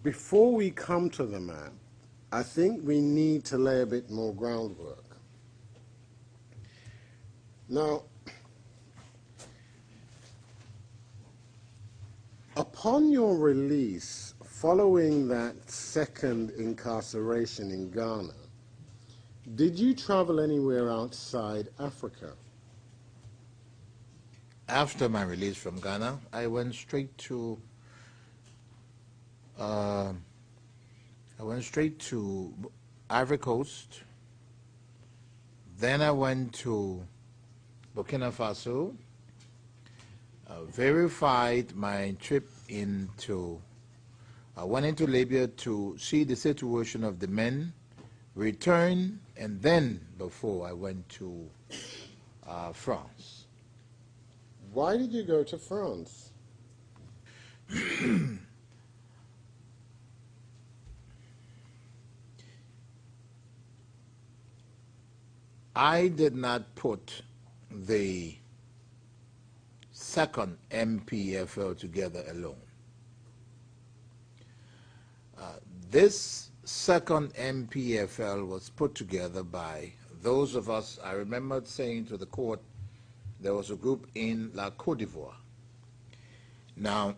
Before we come to the map, I think we need to lay a bit more groundwork. Now, upon your release, following that second incarceration in Ghana, did you travel anywhere outside Africa? After my release from Ghana, I went straight to Ivory Coast. Then I went to Burkina Faso, verified my trip I went into Libya to see the situation of the men, returned, and then before I went to France. Why did you go to France? I did not put the second MPFL together alone. This second MPFL was put together by those of us. I remember saying to the court, there was a group in La Côte d'Ivoire. Now,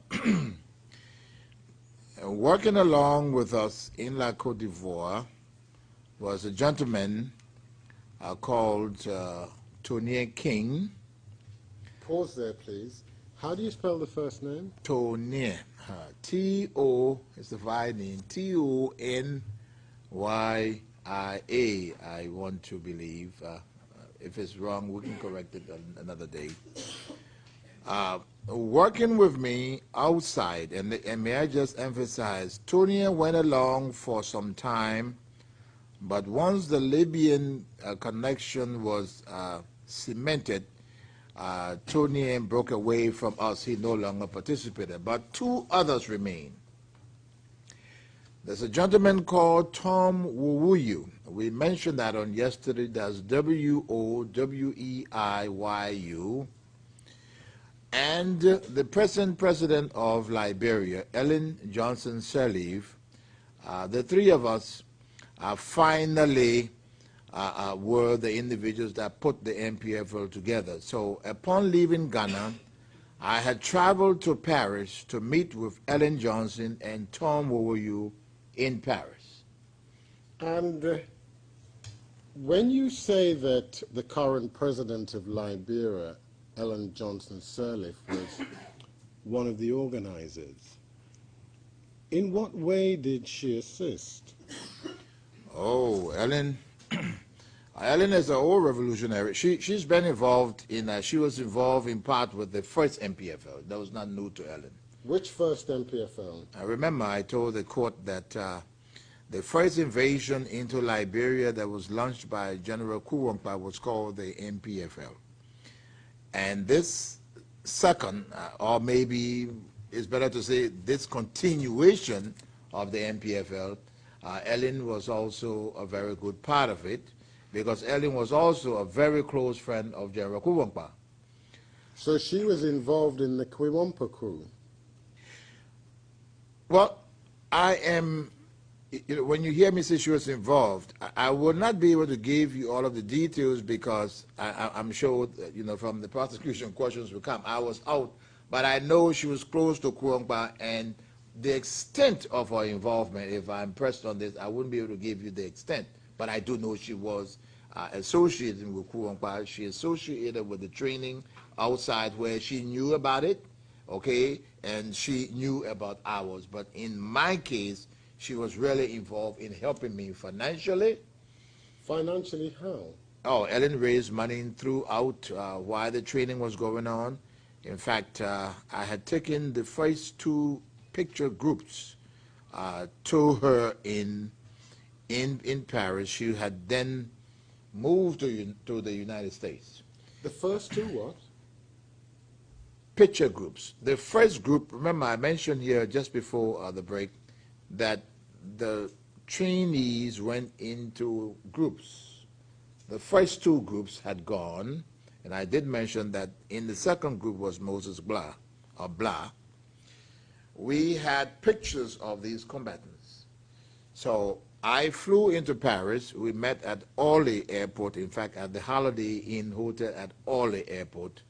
working along with us in La Côte d'Ivoire was a gentleman called Tonier King. Pause there, please. How do you spell the first name? Tonier. T-O is the file name. T-O-N-Y-I-A, I want to believe. If it's wrong, we can correct it another day. Working with me outside, and may I just emphasize, Tonier went along for some time, but once the Libyan connection was cemented, Tony broke away from us. He no longer participated, but two others remain. There's a gentleman called Tom Wowuyu. We mentioned that on yesterday. That's W-O-W-E-I-Y-U. And the present president of Liberia, Ellen Johnson Sirleaf. The three of us finally were the individuals that put the MPFL together. So upon leaving Ghana, I had traveled to Paris to meet with Ellen Johnson and Tom Wowuyu in Paris. And when you say that the current president of Liberia, Ellen Johnson Sirleaf, was one of the organizers, in what way did she assist? Oh, Ellen. Ellen is an old revolutionary. She's been involved in, she was involved in part with the first MPFL. That was not new to Ellen. Which first MPFL? I remember I told the court that the first invasion into Liberia that was launched by General Kuwankpa was called the MPFL. And this second, or maybe it's better to say this continuation of the MPFL, Ellen was also a very good part of it, because Ellen was also a very close friend of General Kuwankpa. So she was involved in the Kuwampa coup? Well, I am, when you hear me say she was involved, I will not be able to give you all of the details because I'm sure, from the prosecution questions will come. I was out, but I know she was close to Kuwankpa, and the extent of her involvement, if I'm pressed on this, I wouldn't be able to give you the extent, but I do know she was associated with Kuwankpa. She associated with the training outside where she knew about it, okay, and she knew about ours. But in my case, she was really involved in helping me financially. Financially how? Oh, Ellen raised money throughout while the training was going on. In fact, I had taken the first two picture groups to her in Paris. She had then moved to the United States. The first two what? Picture groups. The first group, remember I mentioned here just before the break that the trainees went into groups. The first two groups had gone, and I did mention that in the second group was Moses Blah, or Blah. we had pictures of these combatants. So I flew into Paris. We met at Orly Airport, in fact, at the Holiday Inn Hotel at Orly Airport,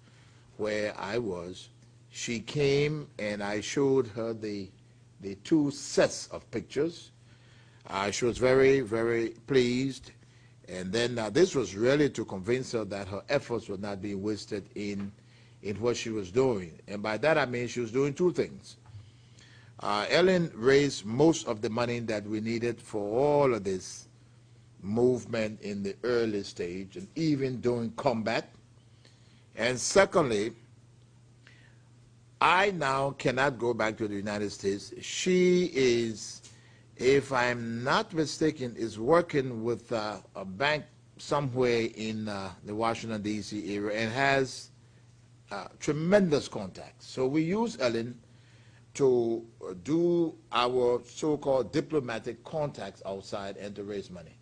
where I was. She came and I showed her the two sets of pictures. She was very, very pleased. And then this was really to convince her that her efforts were not being wasted in what she was doing. And by that I mean she was doing two things. Ellen raised most of the money that we needed for all of this movement in the early stage and even during combat. And secondly, I now cannot go back to the United States. She is, if I'm not mistaken, is working with a bank somewhere in the Washington, D.C. area and has tremendous contacts. So we use Ellen to do our so-called diplomatic contacts outside and to raise money.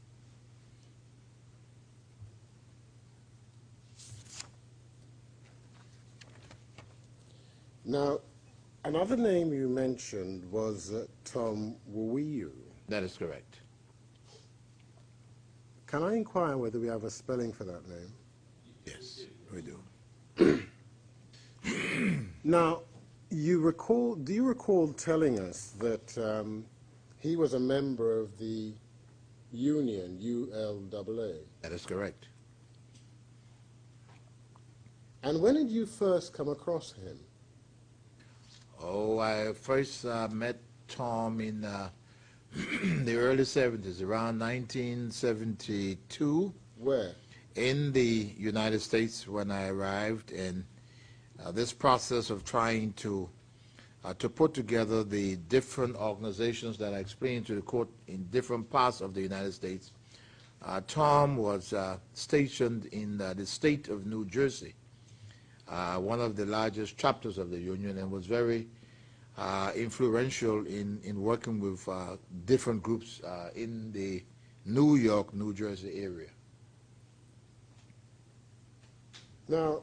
Now, another name you mentioned was Tom Wuwiyu. That is correct. Can I inquire whether we have a spelling for that name? Yes, we do. Now, do you recall telling us that he was a member of the union, ULAA? That is correct. And when did you first come across him? Oh, I first met Tom in the early 70s, around 1972. Where? In the United States when I arrived, and this process of trying to put together the different organizations that I explained to the court in different parts of the United States. Tom was stationed in the state of New Jersey, one of the largest chapters of the union, and was very influential in working with different groups in the New York, New Jersey area. Now,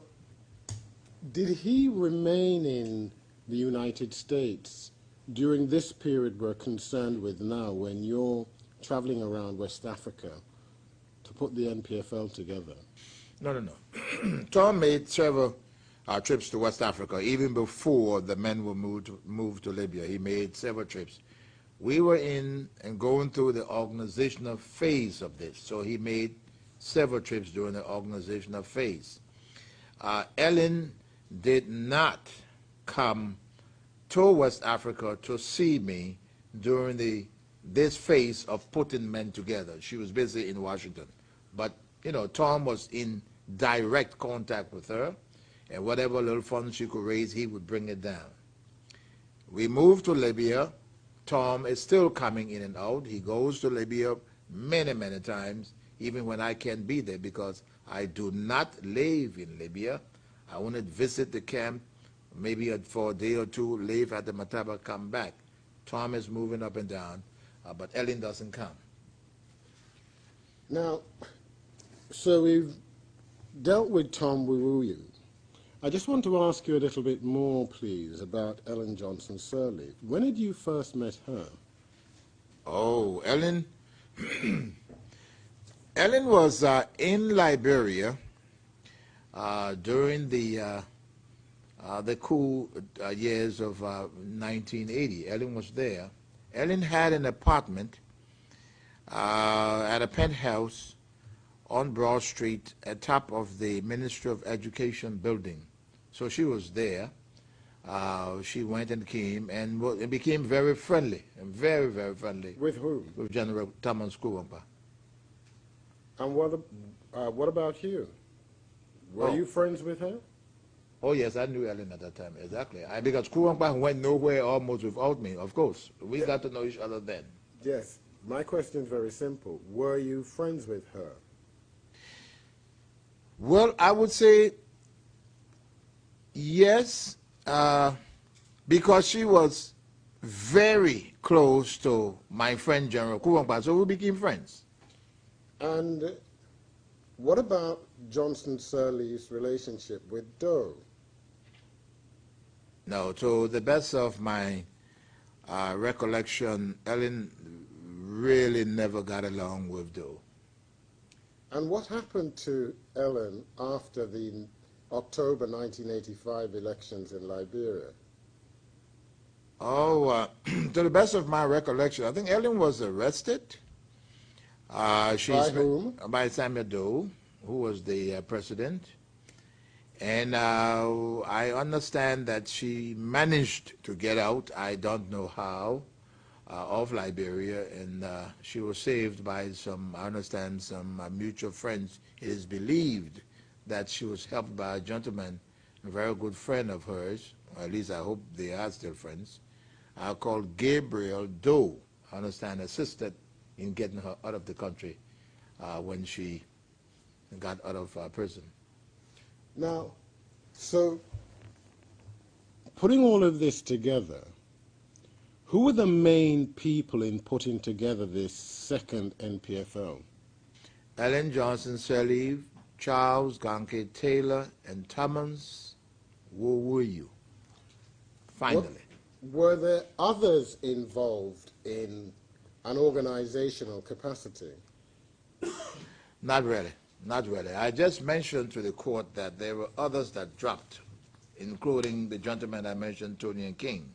did he remain in the United States during this period we're concerned with now, when you're traveling around West Africa to put the NPFL together? No. Tom made several trips to West Africa, even before the men were moved to Libya. He made several trips. We were in and going through the organizational phase of this, so he made several trips during the organizational phase. Ellen did not come to West Africa to see me during this phase of putting men together. She was busy in Washington. But, you know, Tom was in direct contact with her, and whatever little funds she could raise, he would bring it down. We moved to Libya. Tom is still coming in and out. He goes to Libya many, many times, even when I can't be there, because I do not live in Libya. I only visit the camp, maybe for a day or two, live at the Mataba, come back. Tom is moving up and down, but Ellen doesn't come. Now, so we've dealt with Tom Wuwiyu. I just want to ask you a little bit more, please, about Ellen Johnson Sirleaf. When did you first met her? Oh, Ellen. Ellen was in Liberia during the coup years of 1980. Ellen was there. Ellen had an apartment at a penthouse on Broad Street at top of the Ministry of Education building. So she was there. She went and came and became very friendly, and very, very friendly. With whom? With General Thomas Kuwampa. And what about you? Were you friends with her? Oh, yes, I knew Ellen at that time, exactly. Because Kuwampa went nowhere almost without me, of course. We got to know each other then. Yes. My question is very simple. Were you friends with her? Well, I would say yes, because she was very close to my friend General Kuwampa, so we became friends. And what about Johnson Sirleaf's relationship with Doe? No, to the best of my recollection, Ellen really never got along with Doe. And what happened to Ellen after the October 1985 elections in Liberia? Oh, to the best of my recollection, I think Ellen was arrested. By whom? By Samuel Doe, who was the president. And I understand that she managed to get out, I don't know how, of Liberia, and she was saved by some, I understand, some mutual friends. It is believed that she was helped by a gentleman, a very good friend of hers, or at least I hope they are still friends, called Gabriel Doe. I understand assisted in getting her out of the country when she got out of prison. Now, so putting all of this together, who were the main people in putting together this second NPFL? Ellen Johnson Sirleaf, Charles Gankey Taylor, and Thomas Wowoyu. Finally. Were there others involved in an organizational capacity? Not really, not really. I just mentioned to the court that there were others that dropped, including the gentleman I mentioned, Tony King.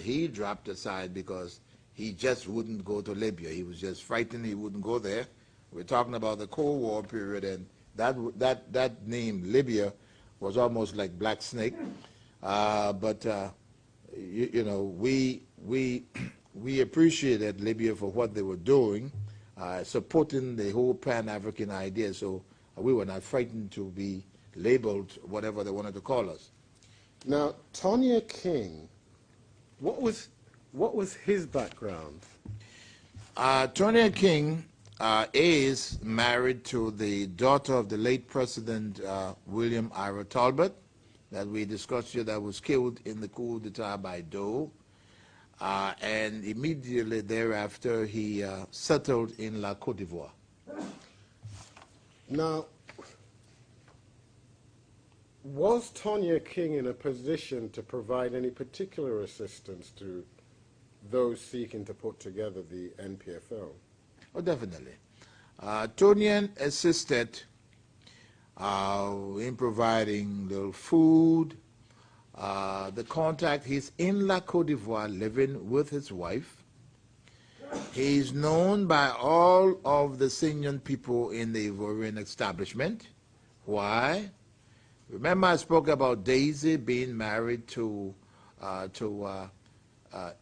He dropped aside because he just wouldn't go to Libya. He was just frightened he wouldn't go there. We're talking about the Cold War period, and that name, Libya, was almost like Black Snake. You know, we appreciated Libya for what they were doing, supporting the whole Pan-African idea, so we were not frightened to be labeled whatever they wanted to call us. Now, Tonya King, what was his background? Tonya King is married to the daughter of the late President William Ira Talbot, that we discussed here, that was killed in the coup d'etat by Doe. And immediately thereafter, he settled in La Côte d'Ivoire. Now, was Tonya King in a position to provide any particular assistance to those seeking to put together the NPFL? Oh, definitely. Tonya assisted in providing little food, the contact. He's in La Côte d'Ivoire living with his wife. He's known by all of the senior people in the Ivorian establishment. Why? Remember I spoke about Daisy being married to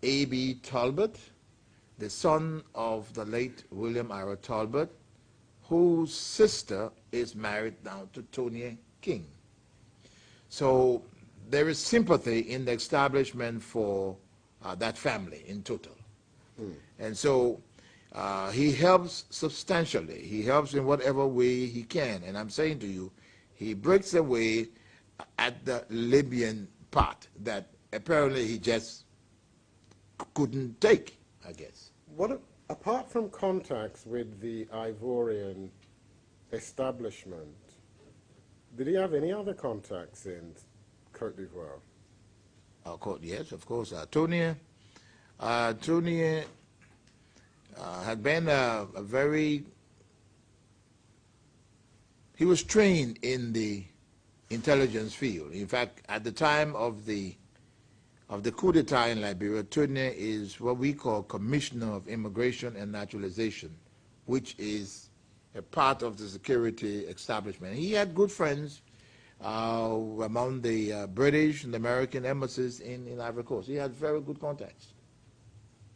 A.B. Talbot, the son of the late William Ira Talbot, whose sister is married now to Tonya King. So there is sympathy in the establishment for that family in total. And so he helps substantially. He helps in whatever way he can. And I'm saying to you, he breaks away at the Libyan part that apparently he just couldn't take, I guess. Apart from contacts with the Ivorian establishment, did he have any other contacts in Côte d'Ivoire? Yes, of course. Tonya had been a very, he was trained in the intelligence field. In fact, at the time of the coup d'etat in Liberia, Tonya is what we call Commissioner of Immigration and Naturalization, which is a part of the security establishment. He had good friends among the British and American embassies in Ivory Coast. He had very good contacts.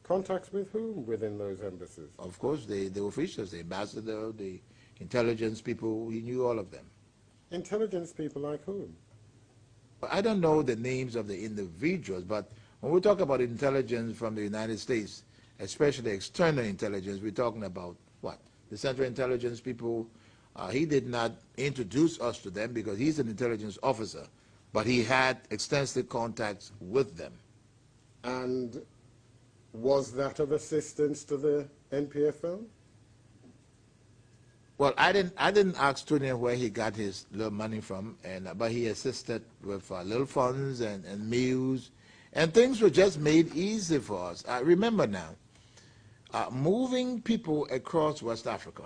Contacts with whom within those embassies? Of course, the officials, the ambassador, the intelligence people, he knew all of them. Intelligence people like whom? I don't know the names of the individuals, but when we talk about intelligence from the United States, especially external intelligence, we're talking about what? The Central Intelligence people. He did not introduce us to them because he's an intelligence officer, but he had extensive contacts with them. And was that of assistance to the NPFL? Well, I didn't ask Tonya where he got his little money from, but he assisted with little funds and meals, And things were just made easy for us. I remember now, moving people across West Africa,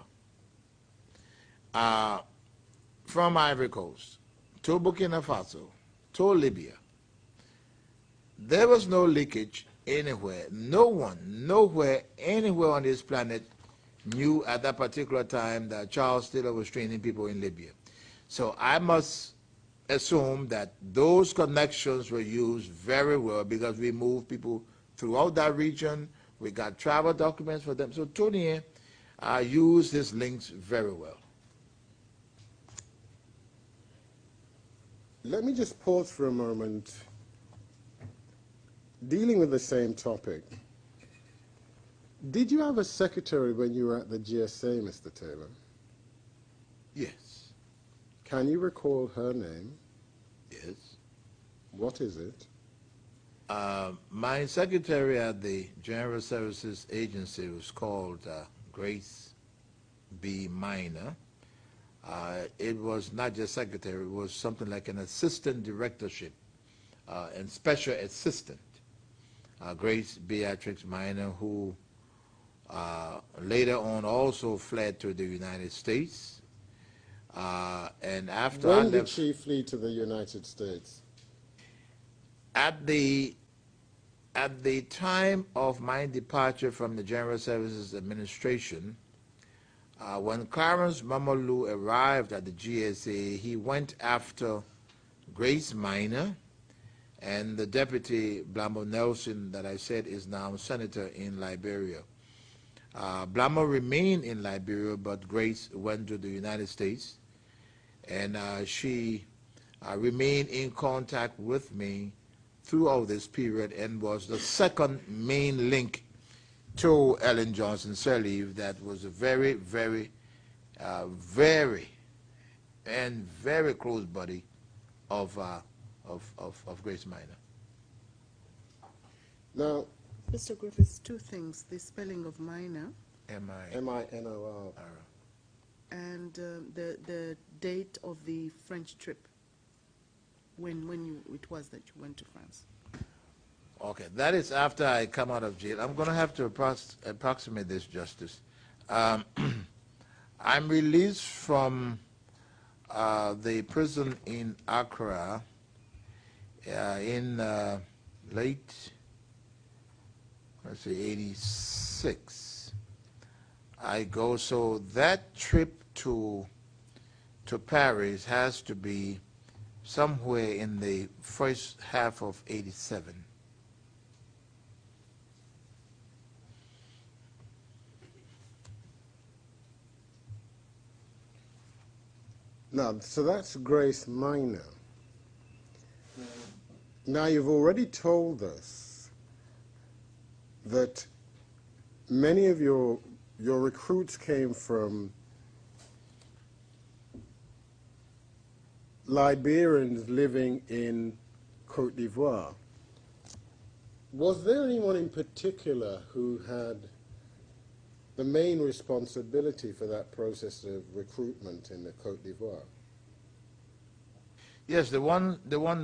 from Ivory Coast to Burkina Faso to Libya, there was no leakage anywhere. No one, nowhere, anywhere on this planet knew at that particular time that Charles Taylor was training people in Libya. So I must assume that those connections were used very well because we moved people throughout that region. We got travel documents for them. So Tony used his links very well. Let me just pause for a moment. Dealing with the same topic, did you have a secretary when you were at the GSA, Mr. Taylor? Yes. Can you recall her name? Yes. What is it? My secretary at the General Services Agency was called Grace B. Minor. It was not just secretary, it was something like an assistant directorship and special assistant. Grace Beatrix Minor, who later on also fled to the United States. And after When did she flee to the United States? At the time of my departure from the General Services Administration, when Clarence Mamadou arrived at the GSA, he went after Grace Minor and the Deputy Blambo Nelson that I said is now Senator in Liberia. Blambo remained in Liberia, but Grace went to the United States, and she remained in contact with me throughout this period and was the second main link to Ellen Johnson Sirleaf. That was a very, very, very close buddy of Grace Minor. Now, Mr. Griffiths, two things: the spelling of minor M-I-N-O-R. and the date of the French trip. When it was that you went to France. Okay, that is after I come out of jail. I'm going to have to approximate this, Justice. I'm released from the prison in Accra in late, let's say, 86. I go, so that trip to Paris has to be somewhere in the first half of 87. Now, so that's Grace Minor. Now, you've already told us that many of your recruits came from Liberians living in Cote d'Ivoire. Was there anyone in particular who had the main responsibility for that process of recruitment in the Cote d'Ivoire? Yes, the one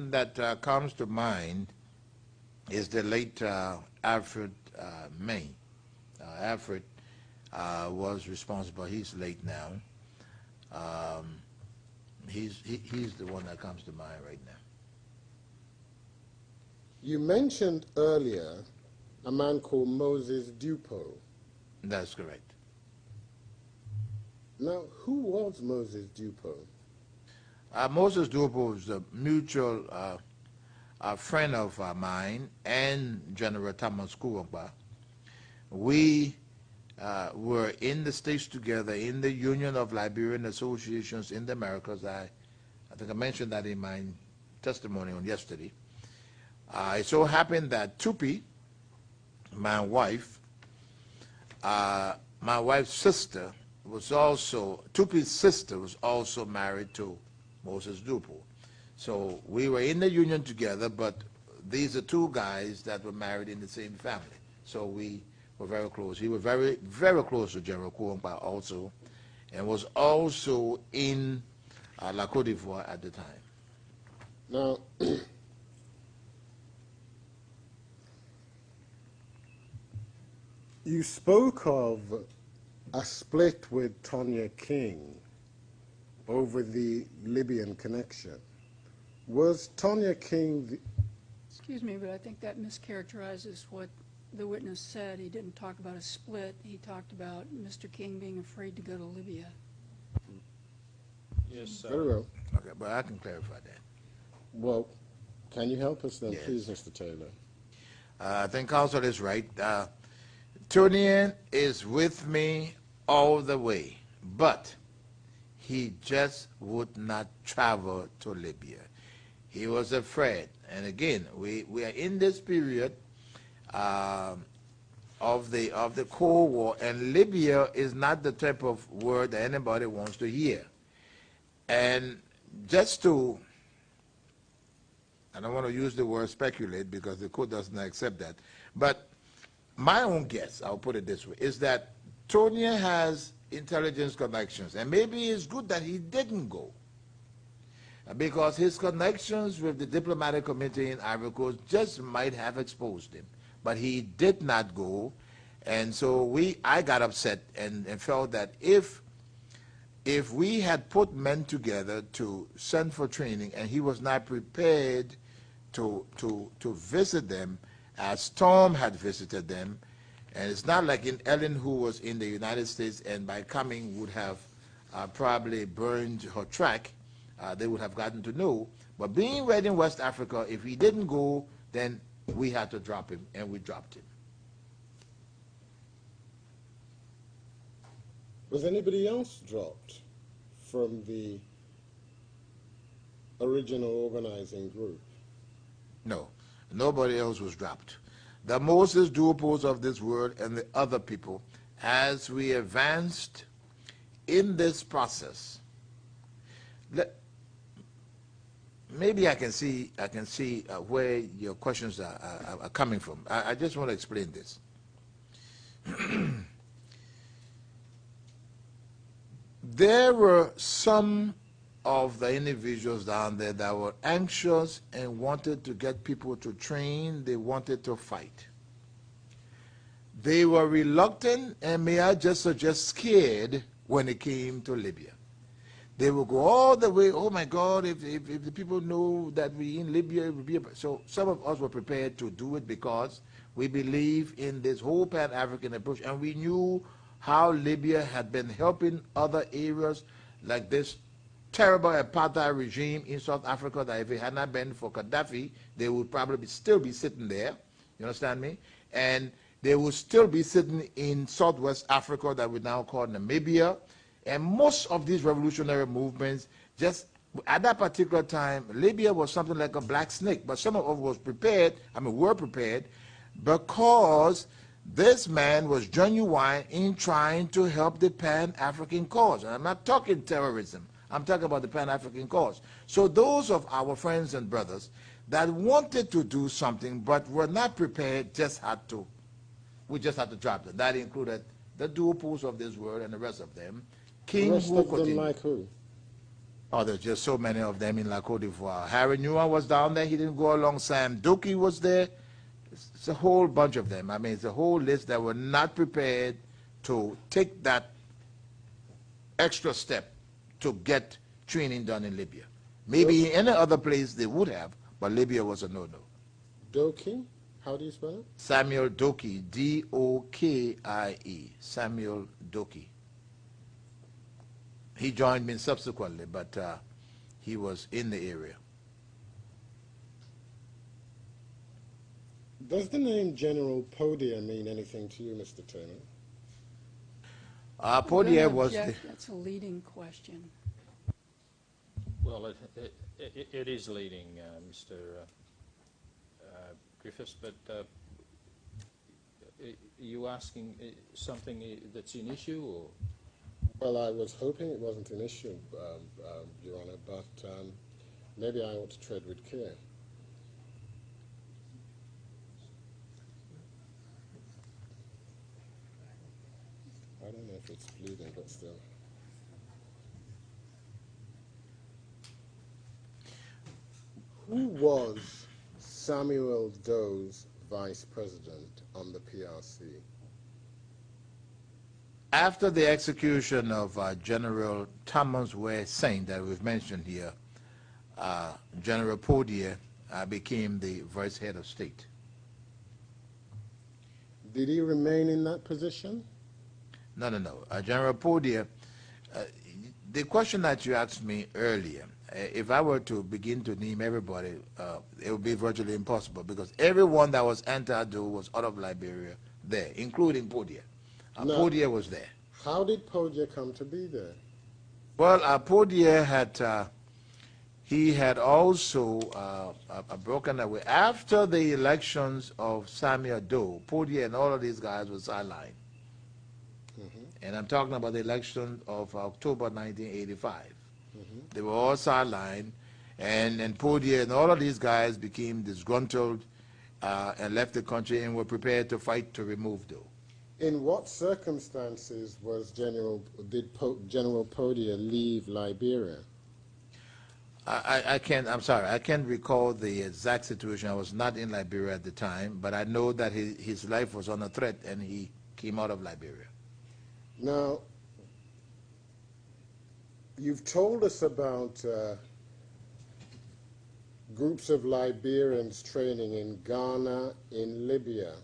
that comes to mind is the late Alfred May. Alfred was responsible. He's late now. He's the one that comes to mind right now. You mentioned earlier a man called Moses Dupo. That's correct. Now, who was Moses Dupo? Moses Dupo was a mutual friend of mine and General Thomas Kuwamba. We were in the States together in the Union of Liberian Associations in the Americas. I think I mentioned that in my testimony on yesterday. It so happened that Tupi, my wife's sister, was also, Tupi's sister was also married to Moses Dupo. So we were in the Union together, but these are two guys that were married in the same family. So we were very close. He was very, very close to General Kuwamba also, and was also in La Côte d'Ivoire at the time. Now, You spoke of a split with Tonya King over the Libyan connection. Was Tonya King the, Excuse me, but I think that mischaracterizes what the witness said. He didn't talk about a split. He talked about Mr. King being afraid to go to Libya. Yes, very well. Okay, but I can clarify that. Well, can you help us then, Yes. please, Mr. Taylor? I think counsel is right. Tunian is with me all the way, but he just would not travel to Libya. He was afraid. And again, we are in this period of the Cold War, and Libya is not the type of word that anybody wants to hear. And just to, I don't want to use the word speculate because the court does not accept that, but my own guess, I'll put it this way, is that Tonya has intelligence connections, and maybe it's good that he didn't go, because his connections with the diplomatic committee in Ivory Coast just might have exposed him. But he did not go, and so I got upset and felt that if we had put men together to send for training and he was not prepared to visit them as Tom had visited them, and it's not like in Ellen, who was in the United States and by coming would have probably burned her track, they would have gotten to know. But being right in West Africa, if he didn't go, then we had to drop him, and we dropped him. Was anybody else dropped from the original organizing group? No, nobody else was dropped. The Moses Duopos of this world and the other people, as we advanced in this process, maybe I can see where your questions are coming from. I just want to explain this. There were some of the individuals down there that were anxious and wanted to get people to train. They wanted to fight. They were reluctant, and may I just suggest scared, when it came to Libya. They would go all the way, oh my God, if the people know that we're in Libya, it would be so some of us were prepared to do it because we believe in this whole Pan-African approach, and we knew how Libya had been helping other areas like this terrible apartheid regime in South Africa, that if it had not been for Gaddafi, they would probably still be sitting there. You understand me? And they would still be sitting in Southwest Africa that we now call Namibia. And most of these revolutionary movements, just at that particular time, Libya was something like a black snake. But some of us were prepared, because this man was genuine in trying to help the Pan-African cause. And I'm not talking terrorism. I'm talking about the Pan-African cause. So those of our friends and brothers that wanted to do something but were not prepared we just had to drop them. That included the Duopos of this world and the rest of them. The rest of them like who? Oh, there's just so many of them in La Côte d'Ivoire. Harry Newman was down there. He didn't go along. Sam Doki was there. It's a whole bunch of them. I mean, it's a whole list that were not prepared to take that extra step to get training done in Libya. Maybe in any other place they would have, but Libya was a no-no. Doki? How do you spell it? Samuel Doki, D-O-K-I-E, Samuel Doki. He joined me subsequently, but he was in the area. Does the name General Podier mean anything to you, Mr. Taylor? Podier I'm gonna was object. That's a leading question. Well, it is leading, Mr. Griffiths, but are you asking something that's an issue, or? Well, I was hoping it wasn't an issue, Your Honor, but maybe I ought to tread with care. I don't know if it's bleeding, but still. Who was Samuel Doe's vice president on the PRC? after the execution of General Thomas Ware Saint that we've mentioned here, General Podier became the vice head of state. Did he remain in that position? No. General Podier, the question that you asked me earlier, if I were to begin to name everybody, it would be virtually impossible because everyone that was anti-Ado was out of Liberia there, including Podier. No. Podier was there. How did Podier come to be there? Well, Podier he had also broken away. After the elections of Samuel Doe, Podier and all of these guys were sidelined. And I'm talking about the election of October 1985. They were all sidelined, and Podier and all of these guys became disgruntled and left the country and were prepared to fight to remove Doe. In what circumstances did General Podier leave Liberia? I'm sorry, I can't recall the exact situation. I was not in Liberia at the time, but I know that his life was under threat and he came out of Liberia. Now, you've told us about groups of Liberians training in Ghana, in Libya.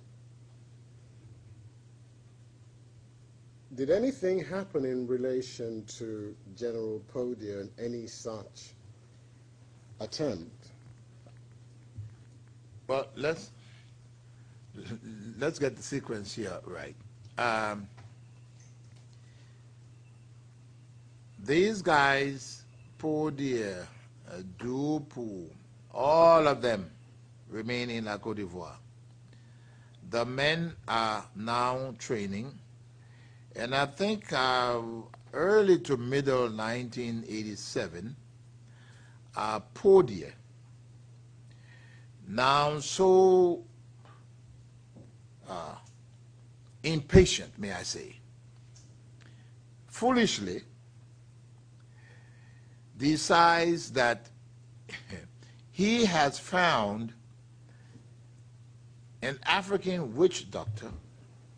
Did anything happen in relation to General Podier in any such attempt? Well, let's get the sequence here right. These guys, Podier, Dupu, all of them remain in La Côte d'Ivoire. The men are now training, and I think early to middle 1987, Podier, now so impatient, may I say, foolishly decides that he has found an African witch doctor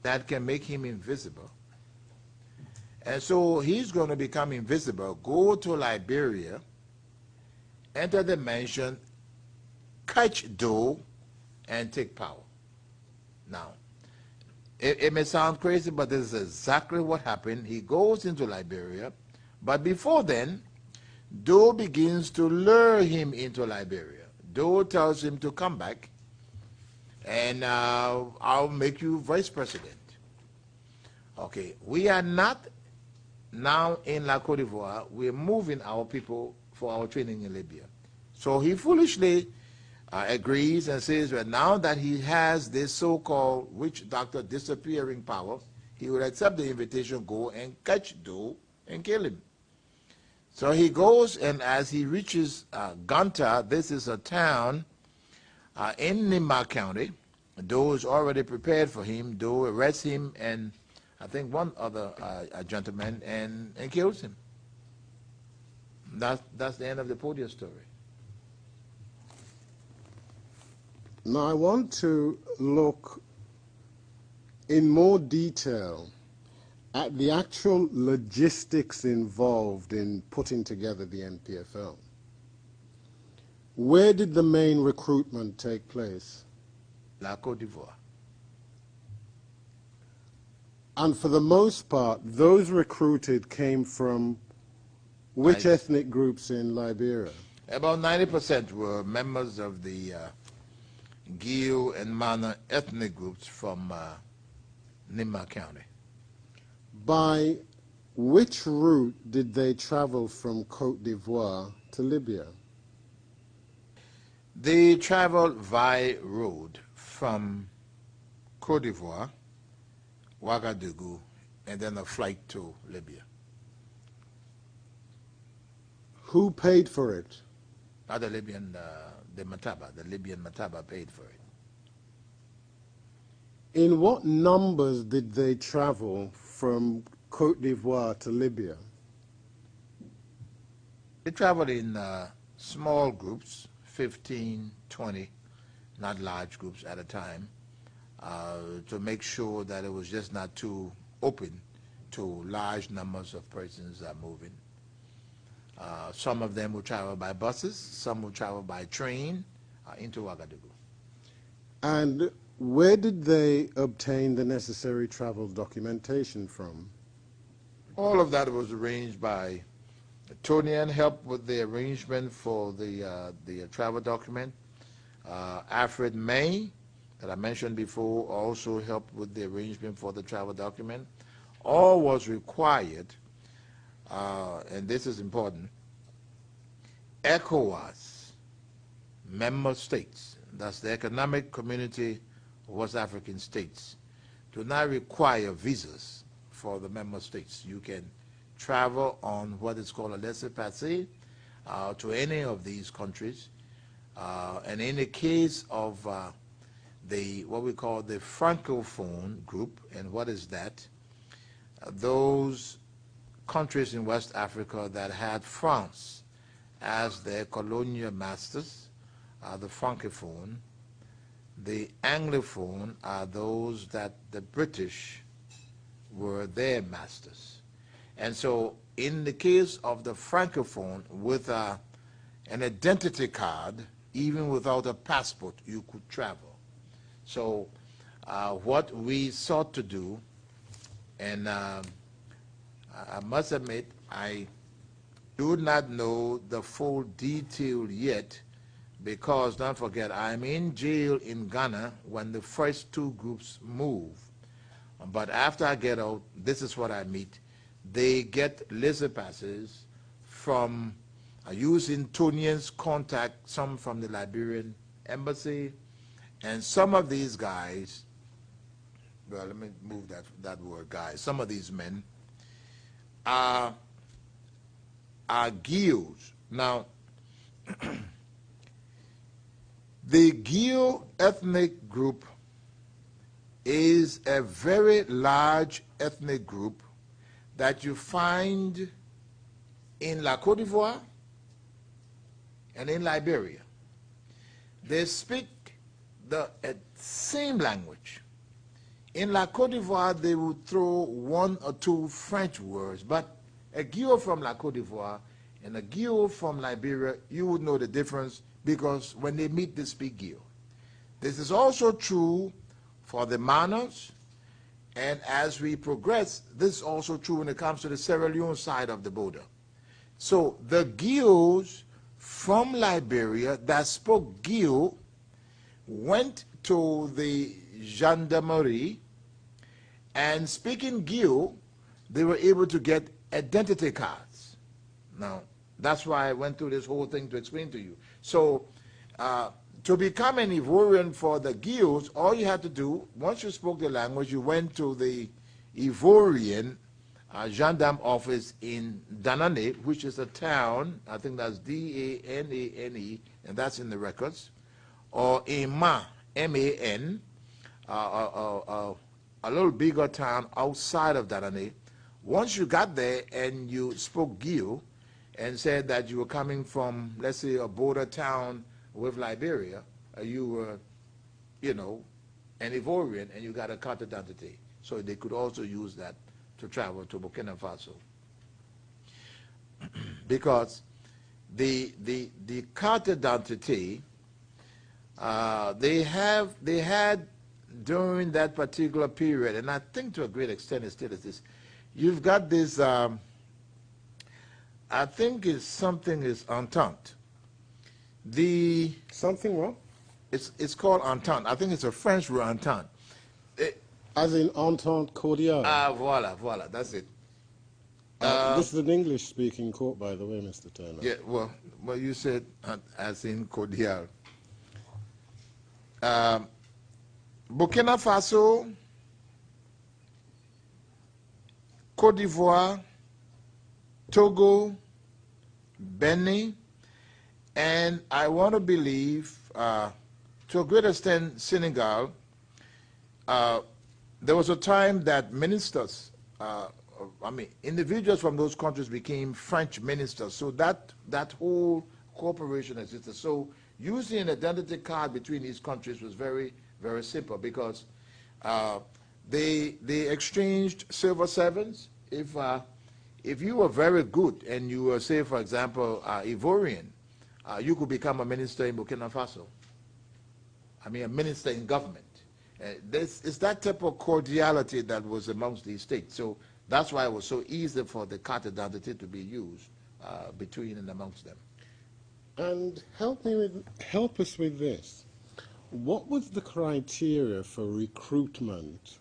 that can make him invisible. And so he's going to become invisible, go to Liberia, enter the mansion, catch Doe, and take power. Now, it may sound crazy, but this is exactly what happened. He goes into Liberia, but before then, Doe begins to lure him into Liberia. Doe tells him to come back, and I'll make you vice president. Okay, we are not now in La Côte d'Ivoire. We're moving our people for our training in Libya. So he foolishly agrees and says that now that he has this so-called witch doctor disappearing power, he will accept the invitation, go and catch Doe and kill him. So he goes, and as he reaches Ganta, this is a town in Nimba County. Doe is already prepared for him. Doe arrests him and I think one other gentleman and kills him. That's the end of the Podier story. Now I want to look in more detail at the actual logistics involved in putting together the NPFL. Where did the main recruitment take place? La Côte d'Ivoire. And for the most part, those recruited came from which ethnic groups in Liberia? About 90% were members of the Gio and Mana ethnic groups from Nimba County. By which route did they travel from Côte d'Ivoire to Libya? They traveled via road from Côte d'Ivoire, Ouagadougou, and then a flight to Libya. Who paid for it? Not the Libyan, the Libyan Mataba paid for it. In what numbers did they travel from Côte d'Ivoire to Libya? They traveled in small groups, 15, 20, not large groups at a time, to make sure that it was just not too open to large numbers of persons are moving. Some of them will travel by buses, some will travel by train into Ouagadougou. And where did they obtain the necessary travel documentation from? All of that was arranged by Tonian, helped with the arrangement for the travel document. Alfred May, that I mentioned before, also helped with the arrangement for the travel document. All was required, and this is important, ECOWAS member states, that's the Economic Community of West African States, do not require visas for the member states. You can travel on what is called a laissez-passer to any of these countries. And in the case of what we call the Francophone group, and what is that? Those countries in West Africa that had France as their colonial masters are the Francophone. The Anglophone are those that the British were their masters. And so in the case of the Francophone, with an identity card, even without a passport, you could travel. So what we sought to do, and I must admit, I do not know the full detail yet, because don't forget, I'm in jail in Ghana when the first two groups move. But after I get out, this is what I meet. They get laissez-passers from using Tonian's contact, some from the Liberian embassy, and some of these guys, well, let me move that word, guys. Some of these men are guilds. Now, the Guild ethnic group is a very large ethnic group that you find in La Côte d'Ivoire and in Liberia. They speak the same language. In La Côte d'Ivoire, they would throw one or two French words, but a Guild from La Côte d'Ivoire and a Guild from Liberia, you would know the difference, because when they meet, they speak Guild. This is also true for the Manas, and as we progress, this is also true when it comes to the Sierra Leone side of the border. So the Guilds from Liberia that spoke Guild went to the gendarmerie, and speaking Guild, they were able to get identity cards. Now, that's why I went through this whole thing to explain to you. So, to become an Ivorian for the Guilds, all you had to do, once you spoke the language, you went to the Ivorian gendarme office in Danane, which is a town, I think that's D-A-N-A-N-E, and that's in the records, or Emma, M-A-N, a little bigger town outside of Danane. Once you got there and you spoke Guild and said that you were coming from, let's say, a border town with Liberia, you were, you know, an Ivorian, and you got a carte d'identité. So they could also use that to travel to Burkina Faso. Because the carte d'identité, they had during that particular period, and I think to a great extent it still is this, you've got this, I think it's something is Entente. Something what? It's called Entente. I think it's a French word, Entente. As in Entente Cordiale. Voila, that's it. This is an English-speaking court, by the way, Mr. Turner. Yeah, well, you said as in cordial. Burkina Faso, Côte d'Ivoire, Togo, Benin, and I want to believe, to a great extent, Senegal. There was a time that ministers, individuals from those countries became French ministers. So that whole cooperation existed. So using an identity card between these countries was very, very simple, because they exchanged silver sevens if you were very good and you were, say, for example, Ivorian, you could become a minister in Burkina Faso. I mean, a minister in government. It's that type of cordiality that was amongst these states. So that's why it was so easy for the carte d'identité to be used between and amongst them. And help us with this. What was the criteria for recruitment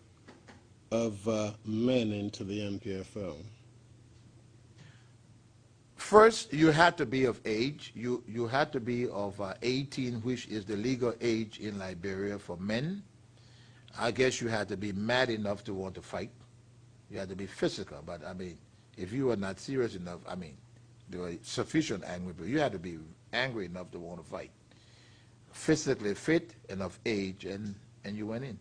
of men into the MPFO? First, you had to be of age. You had to be of 18, which is the legal age in Liberia for men. I guess you had to be mad enough to want to fight. You had to be physical, but I mean, if you were not serious enough, I mean, there were sufficient angry, but you had to be angry enough to want to fight. Physically fit and of age, and you went in.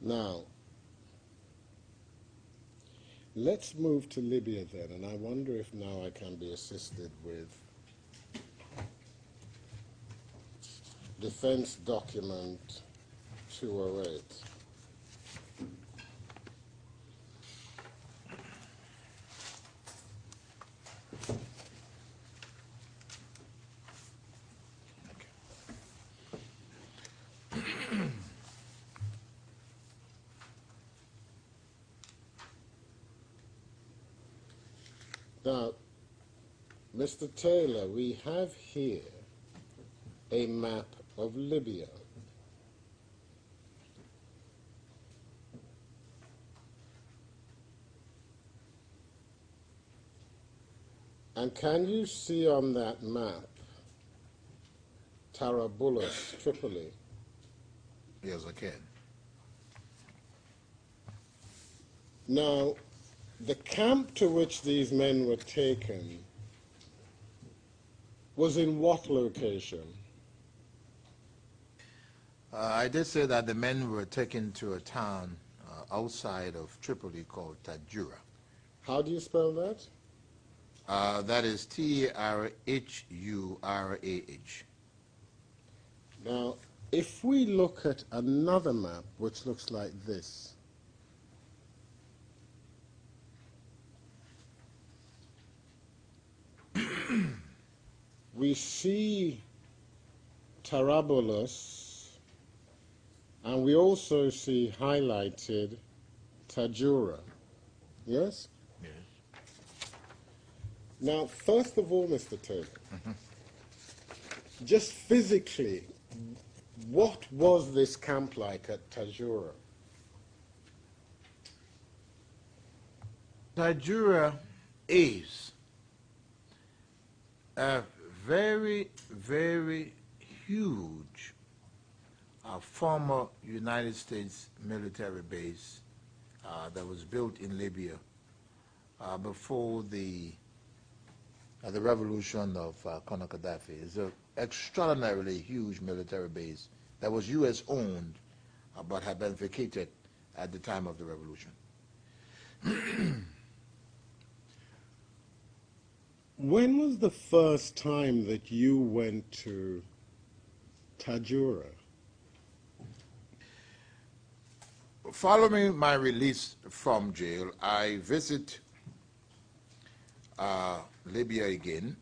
Now, let's move to Libya then, and I wonder if now I can be assisted with Defense Document 208. Now, Mr. Taylor, we have here a map of Libya. And can you see on that map Tarabulus, Tripoli? Yes, I can. Now, the camp to which these men were taken was in what location? I did say that the men were taken to a town outside of Tripoli called Tajura. How do you spell that? That is Tarhurah. Now, if we look at another map which looks like this, we see Tarabulus, and we also see highlighted Tajura. Yes? Yes. Now, first of all, Mr. Taylor, just physically, what was this camp like at Tajura? Tajura is a very, very huge former United States military base that was built in Libya before the revolution of Colonel Gaddafi. It's an extraordinarily huge military base that was U.S. owned but had been vacated at the time of the revolution. When was the first time that you went to Tajura? Following my release from jail, I visit Libya again.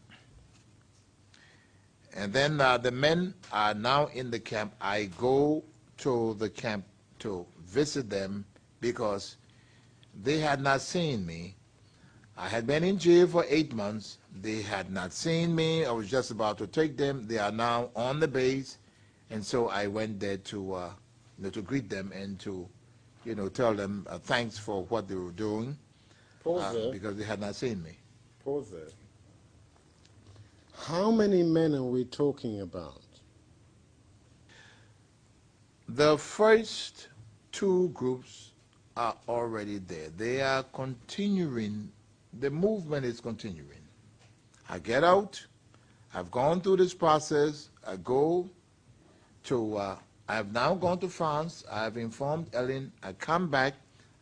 And then the men are now in the camp. I go to the camp to visit them because they had not seen me. I had been in jail for 8 months. They had not seen me. I was just about to take them. They are now on the base. And so I went there to, to greet them and to, tell them thanks for what they were doing because they had not seen me. Pause there. How many men are we talking about? The first two groups are already there. They are continuing. The movement is continuing. I get out. I've gone through this process. I go to, I've now gone to France. I've informed Ellen. I come back.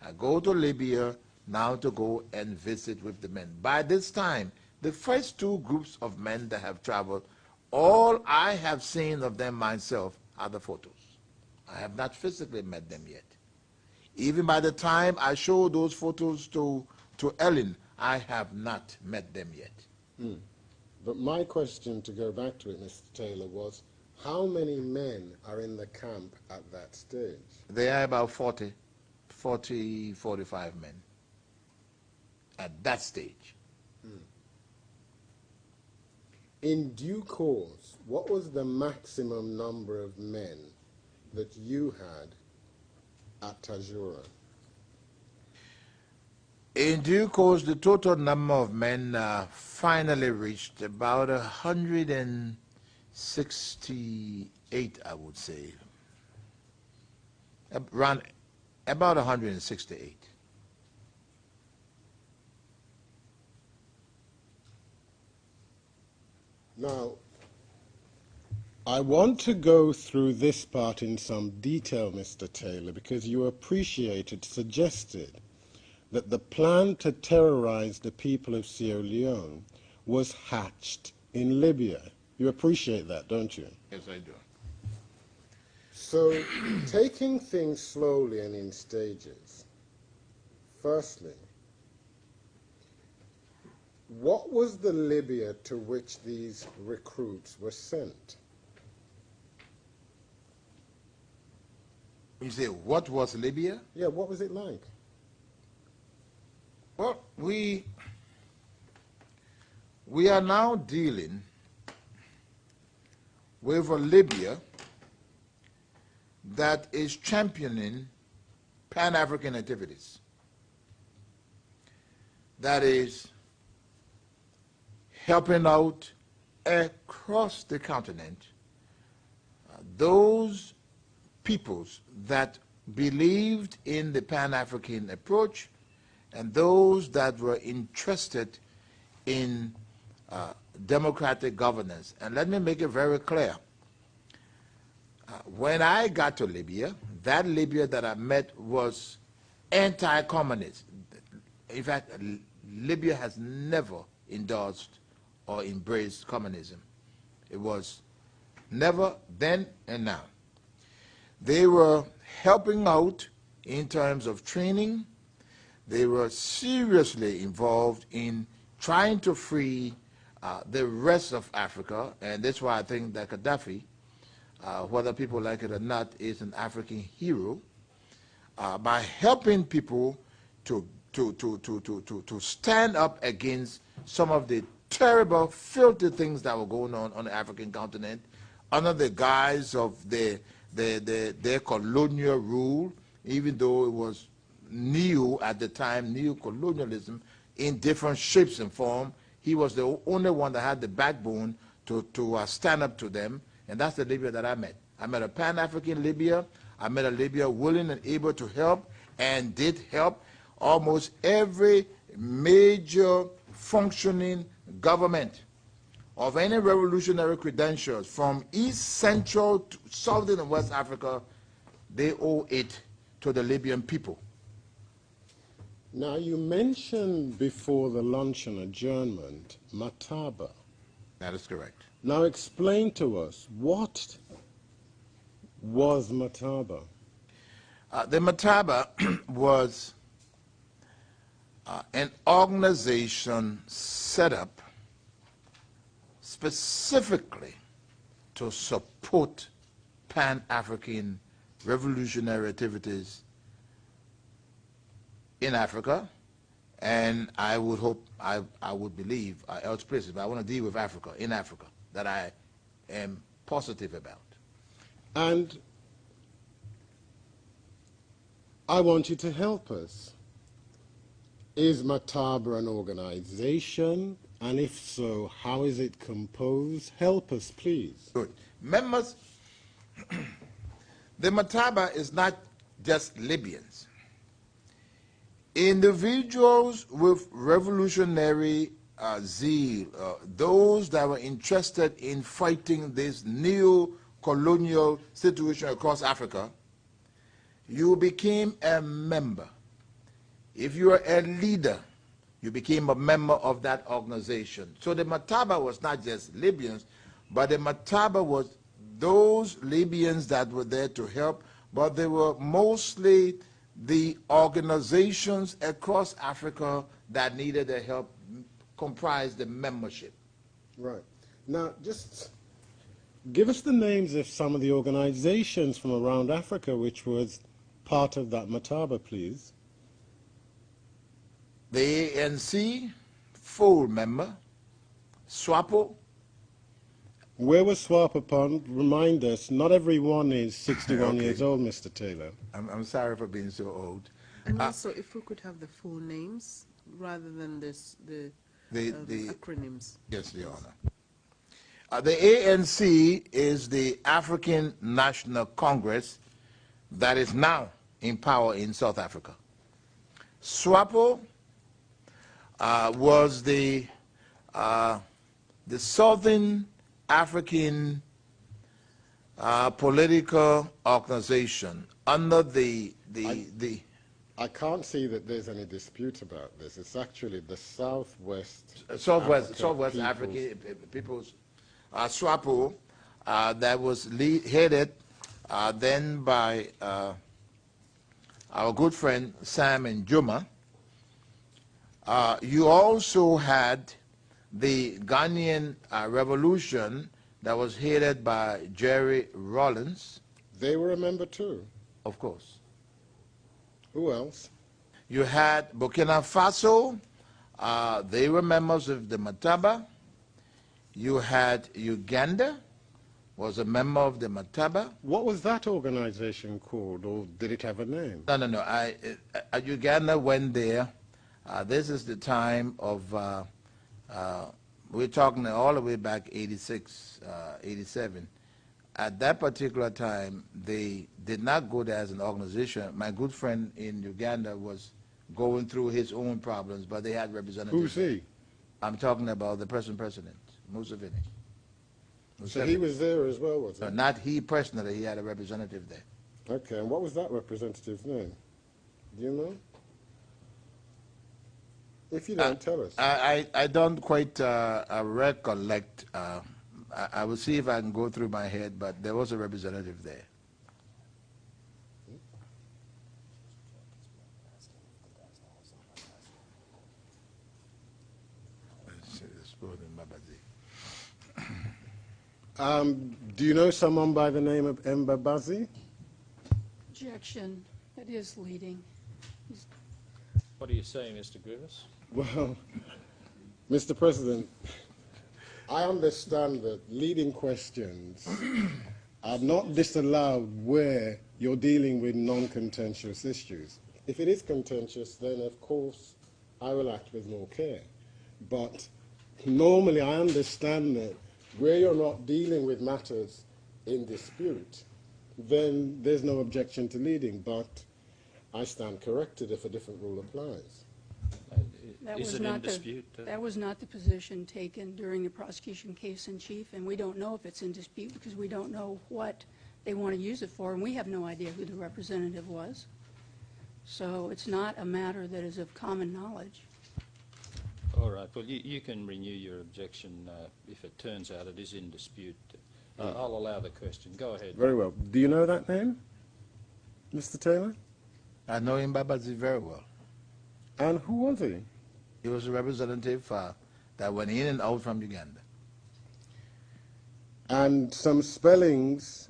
I go to Libya now to go and visit with the men. By this time, the first two groups of men that have traveled, all I have seen of them myself are the photos. I have not physically met them yet. Even by the time I show those photos to Ellen, I have not met them yet. But my question, to go back to it, Mr. Taylor, was how many men are in the camp at that stage? There are about 40, 45 men at that stage. In due course, what was the maximum number of men that you had at Tajura? In due course, the total number of men finally reached about 168, I would say. Around about 168. Now, I want to go through this part in some detail, Mr. Taylor, because you suggested that the plan to terrorize the people of Sierra Leone was hatched in Libya. You appreciate that, don't you? Yes, I do. So, taking things slowly and in stages, firstly, what was the Libya to which these recruits were sent? You say, what was Libya? Yeah, what was it like? Well, we are now dealing with a Libya that is championing Pan-African activities. That is helping out across the continent those peoples that believed in the Pan-African approach and those that were interested in democratic governance. And let me make it very clear. When I got to Libya, that Libya that I met was anti-communist. In fact, Libya has never endorsed or embraced communism. It was never then and now. They were helping out in terms of training. They were seriously involved in trying to free the rest of Africa, and that's why I think that Gaddafi, whether people like it or not, is an African hero, by helping people to stand up against some of the terrible, filthy things that were going on the African continent under the guise of their colonial rule, even though it was new at the time, neo-colonialism in different shapes and form. He was the only one that had the backbone to stand up to them, and that's the Libya that I met. I met a Pan-African Libya. I met a Libya willing and able to help, and did help almost every major functioning government of any revolutionary credentials from East, Central, to Southern and West Africa. They owe it to the Libyan people. Now, you mentioned before the luncheon adjournment Mataba. That is correct. Now, explain to us, what was Mataba? The Mataba was an organization set up specifically to support Pan-African revolutionary activities in Africa, and I would hope, I would believe, else places, but I want to deal with Africa, in Africa, that I am positive about. And I want you to help us. Is Mataba an organization? And if so, how is it composed? Help us, please. Good. Members, the Mataba is not just Libyans. Individuals with revolutionary zeal, those that were interested in fighting this neo-colonial situation across Africa, you became a member if you were a leader, you became a member of that organization. So the Mataba was not just Libyans, but the Mataba was those Libyans that were there to help, but they were mostly the organizations across Africa that needed their help comprised the membership. Right. Now, just give us the names of some of the organizations from around Africa which was part of that Mataba, please. The ANC, full member, SWAPO. Where was SWAP upon? Remind us, not everyone is 61 Okay. years old, Mr. Taylor. I'm sorry for being so old. And also, if we could have the full names rather than the The acronyms. Yes, Your Honor. The ANC is the African National Congress that is now in power in South Africa. SWAPO was the Southern African political organization under the I can't see that there's any dispute about this. It's actually the Southwest Southwest African People's SWAPO that was headed then by our good friend Sam Njooma. You also had the Ghanaian revolution that was headed by Jerry Rawlings, They were a member too. of course. Who else? You had Burkina Faso, they were members of the Mataba. You had Uganda, was a member of the Mataba. What was that organization called, or did it have a name? No. Uganda went there. This is the time of, we're talking all the way back 86, 87. At that particular time, they did not go there as an organization. My good friend in Uganda was going through his own problems, but they had representatives. Who's he? I'm talking about the present president, Museveni. So he was there as well, was he? No, not he personally, he had a representative there. Okay, and what was that representative's name? Do you know? If you don't, tell us. I don't quite recollect. I will see if I can go through my head, but there was a representative there. Do you know someone by the name of Mbabazi? Objection, that is leading. What are you saying, Mr. Grievous? Well, Mr. President, I understand that leading questions are not disallowed where you're dealing with non-contentious issues. If it is contentious, then of course I will act with more care. But normally I understand that where you're not dealing with matters in dispute, then there's no objection to leading, but I stand corrected if a different rule applies. That Is was it in not the- dispute? That was not the position taken during the prosecution case in chief, and we don't know if it's in dispute because we don't know what they want to use it for, and we have no idea who the representative was. So it's not a matter that is of common knowledge. All right, well, you can renew your objection if it turns out it is in dispute. I'll allow the question. Go ahead. Very well. Do you know that name, Mr. Taylor? I know Mbabazi very well. And who was he? He was a representative that went in and out from Uganda. And some spellings,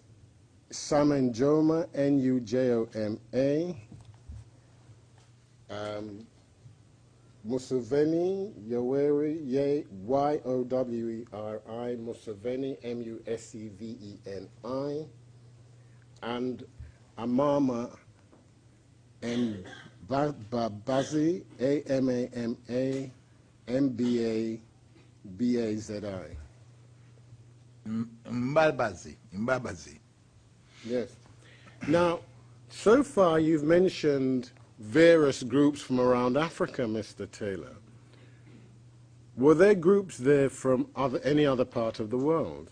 Sam Njooma, N-U-J-O-M-A, Museveni, Yoweri, Y-O-W-E-R-I, Museveni, M-U-S-E-V-E-N-I, and Amama Mbabazi, A-M-A-M-A, M-B-A-B-A-Z-I. Mbabazi. Yes. Now, so far you've mentioned various groups from around Africa, Mr. Taylor. Were there groups there from any other part of the world?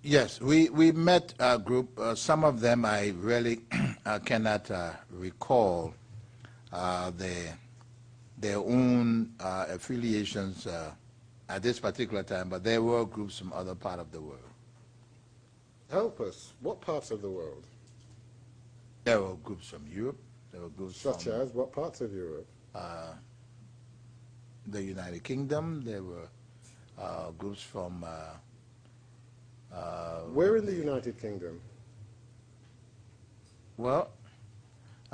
Yes, we met a group. Some of them I really cannot recall their own affiliations at this particular time, but there were groups from other part of the world. Help us. What parts of the world? There were groups from Europe. There were groups Such from as what parts of Europe? the United Kingdom. There were groups from Where in the United Kingdom? well,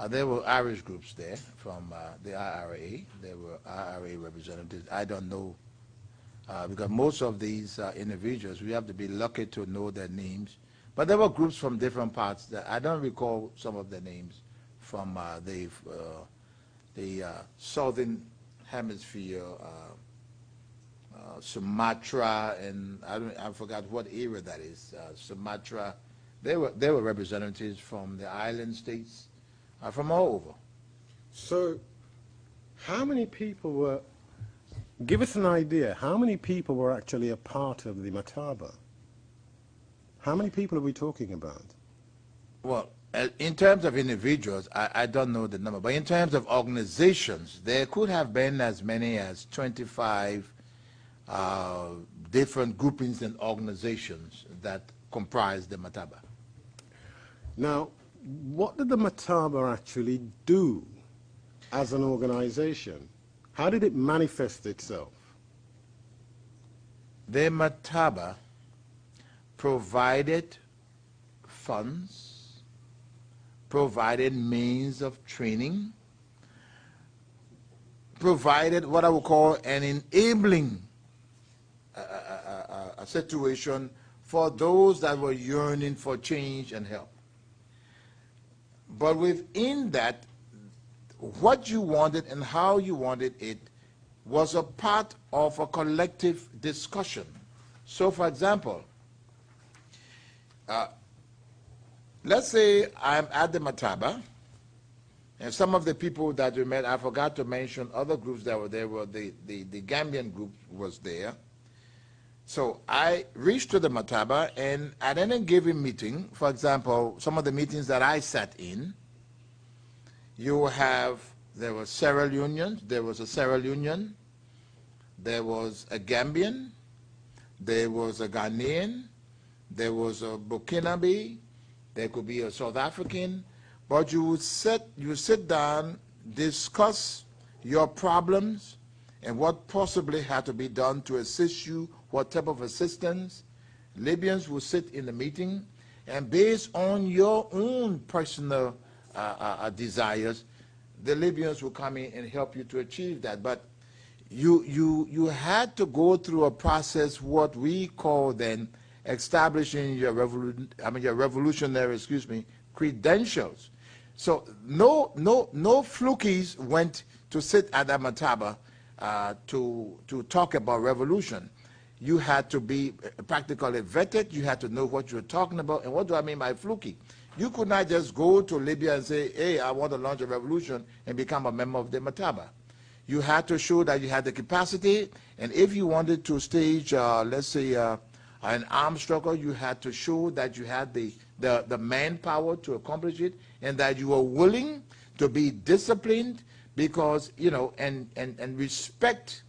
there were Irish groups there from the IRA. There were IRA representatives. I don't know, because most of these individuals, we have to be lucky to know their names. But there were groups from different parts that I don't recall some of the names from the southern hemisphere, Sumatra, and I forgot what area that is. Sumatra. There were representatives from the island states, from all over. So, how many people were, give us an idea, how many people were actually a part of the Mataba? How many people are we talking about? Well, in terms of individuals, I don't know the number, but in terms of organizations, there could have been as many as 25 different groupings and organizations that comprise the Mataba. Now, what did the Mataba actually do as an organization? How did it manifest itself? The Mataba provided funds, provided means of training, provided what I would call an enabling a situation for those that were yearning for change and help. But within that, what you wanted and how you wanted it was a part of a collective discussion. So, for example, let's say I'm at the Mataba, and some of the people that we met, I forgot to mention other groups that were there, were the Gambian group was there. So I reached to the Mataba, and at any given meeting, for example, some of the meetings that I sat in, there were Sierra Leoneans, there was a Sierra Leonean, there was a Gambian, there was a Ghanaian, there was a Burkinabe, there could be a South African, but you would sit down, discuss your problems and what possibly had to be done to assist you, what type of assistance. Libyans would sit in the meeting, and based on your own personal desires, the Libyans will come in and help you to achieve that. But you had to go through a process, what we call then establishing your revolutionary, credentials. So no flukies went to sit at the Mataba to talk about revolution. You had to be practically vetted. You had to know what you're talking about. And what do I mean by fluky? You could not just go to Libya and say, hey, I want to launch a revolution and become a member of the Mataba. You had to show that you had the capacity, and if you wanted to stage, let's say, an armed struggle, you had to show that you had the manpower to accomplish it, and that you were willing to be disciplined, because, you know, and respect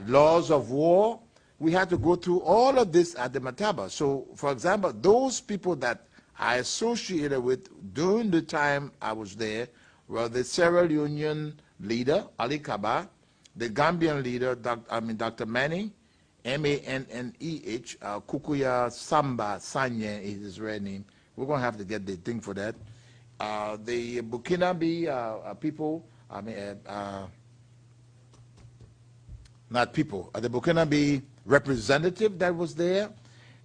laws of war. We had to go through all of this at the Mataba. So, for example, those people that I associated with during the time I was there were the Sierra Leonean leader, Ali Kaba, the Gambian leader, Dr. Manning, M-A-N-N-E-H, Kukuya Samba Sanye is his real name. We're going to have to get the thing for that. The Burkinabe people, not people, the Burkinabe representative that was there.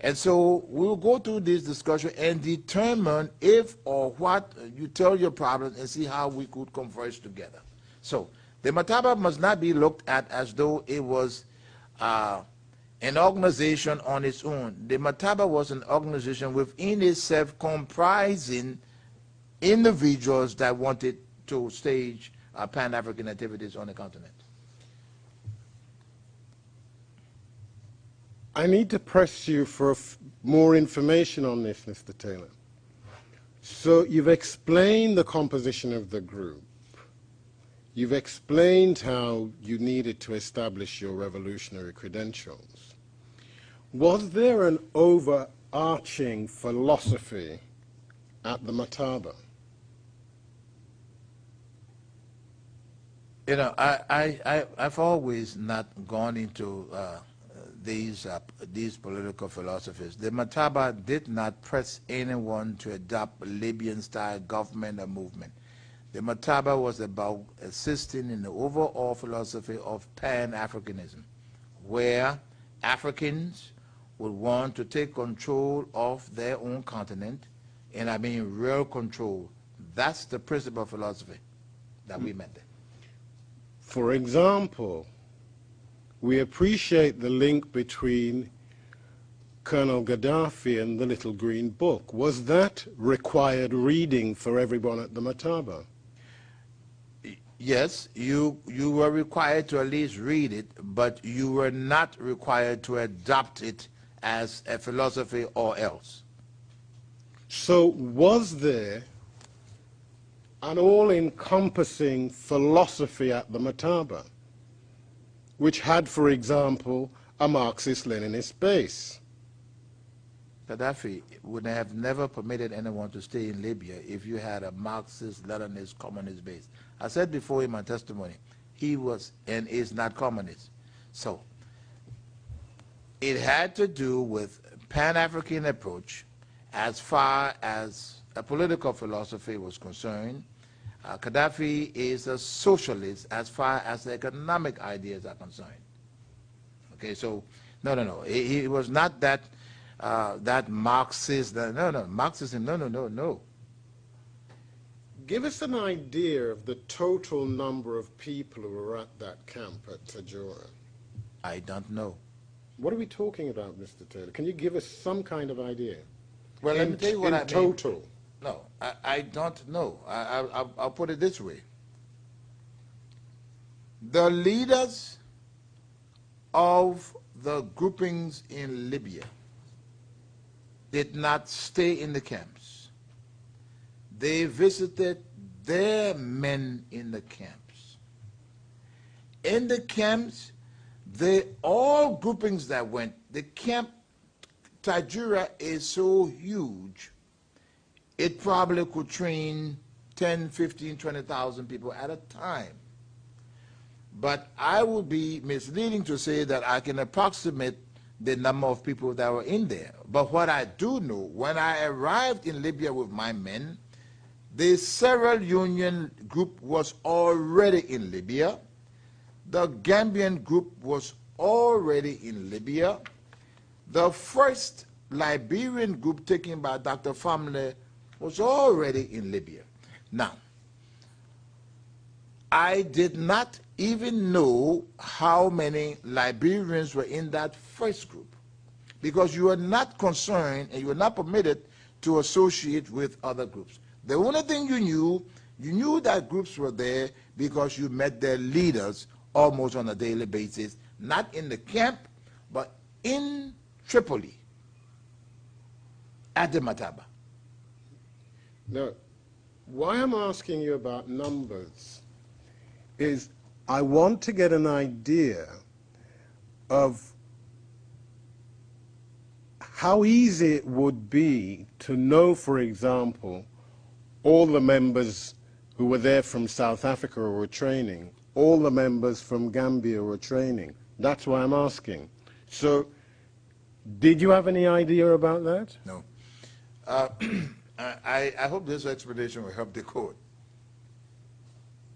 And so we'll go through this discussion and determine if or what you tell your problems and see how we could converge together. So the Mataba must not be looked at as though it was an organization on its own. The Mataba was an organization within itself comprising individuals that wanted to stage Pan-African activities on the continent. I need to press you for more information on this, Mr. Taylor. So you've explained the composition of the group. You've explained how you needed to establish your revolutionary credentials. Was there an overarching philosophy at the Mataba? You know, I've always not gone into these political philosophies. The Mataba did not press anyone to adopt a Libyan-style government or movement. The Mataba was about assisting in the overall philosophy of Pan-Africanism, where Africans would want to take control of their own continent, and I mean real control. That's the principal philosophy that we met there. For example, we appreciate the link between Colonel Gaddafi and the Little Green Book. Was that required reading for everyone at the Mataba? Yes, you were required to at least read it, but you were not required to adopt it as a philosophy or else. So was there an all-encompassing philosophy at the Mataba, which had, for example, a Marxist-Leninist base? Gaddafi would have never permitted anyone to stay in Libya if you had a Marxist, Leninist, communist base. I said before in my testimony, he was and is not communist. So it had to do with Pan-African approach as far as a political philosophy was concerned. Gaddafi is a socialist as far as the economic ideas are concerned. Okay, so no. He was not that that Marxist. No, Marxism. No. Give us an idea of the total number of people who were at that camp at Tajura. I don't know. What are we talking about, Mr. Taylor? Can you give us some kind of idea? Well, let me tell you what I mean. In total. No, I don't know. I'll put it this way. The leaders of the groupings in Libya did not stay in the camps. They visited their men in the camps. In the camps, all groupings that went, the camp Tajura is so huge, it probably could train 10, 15, 20,000 people at a time. But I would be misleading to say that I can approximate the number of people that were in there. But what I do know, when I arrived in Libya with my men, the Sierra Union group was already in Libya. The Gambian group was already in Libya. The first Liberian group taken by Dr. Famle was already in Libya. Now, I did not even know how many Liberians were in that first group, because you are not concerned and you are not permitted to associate with other groups. The only thing you knew that groups were there because you met their leaders almost on a daily basis, not in the camp, but in Tripoli, at the Mataba. Now, why I'm asking you about numbers is I want to get an idea of how easy it would be to know, for example, all the members who were there from South Africa who were training, all the members from Gambia who were training. That's why I'm asking. So, did you have any idea about that? No. I hope this explanation will help the court.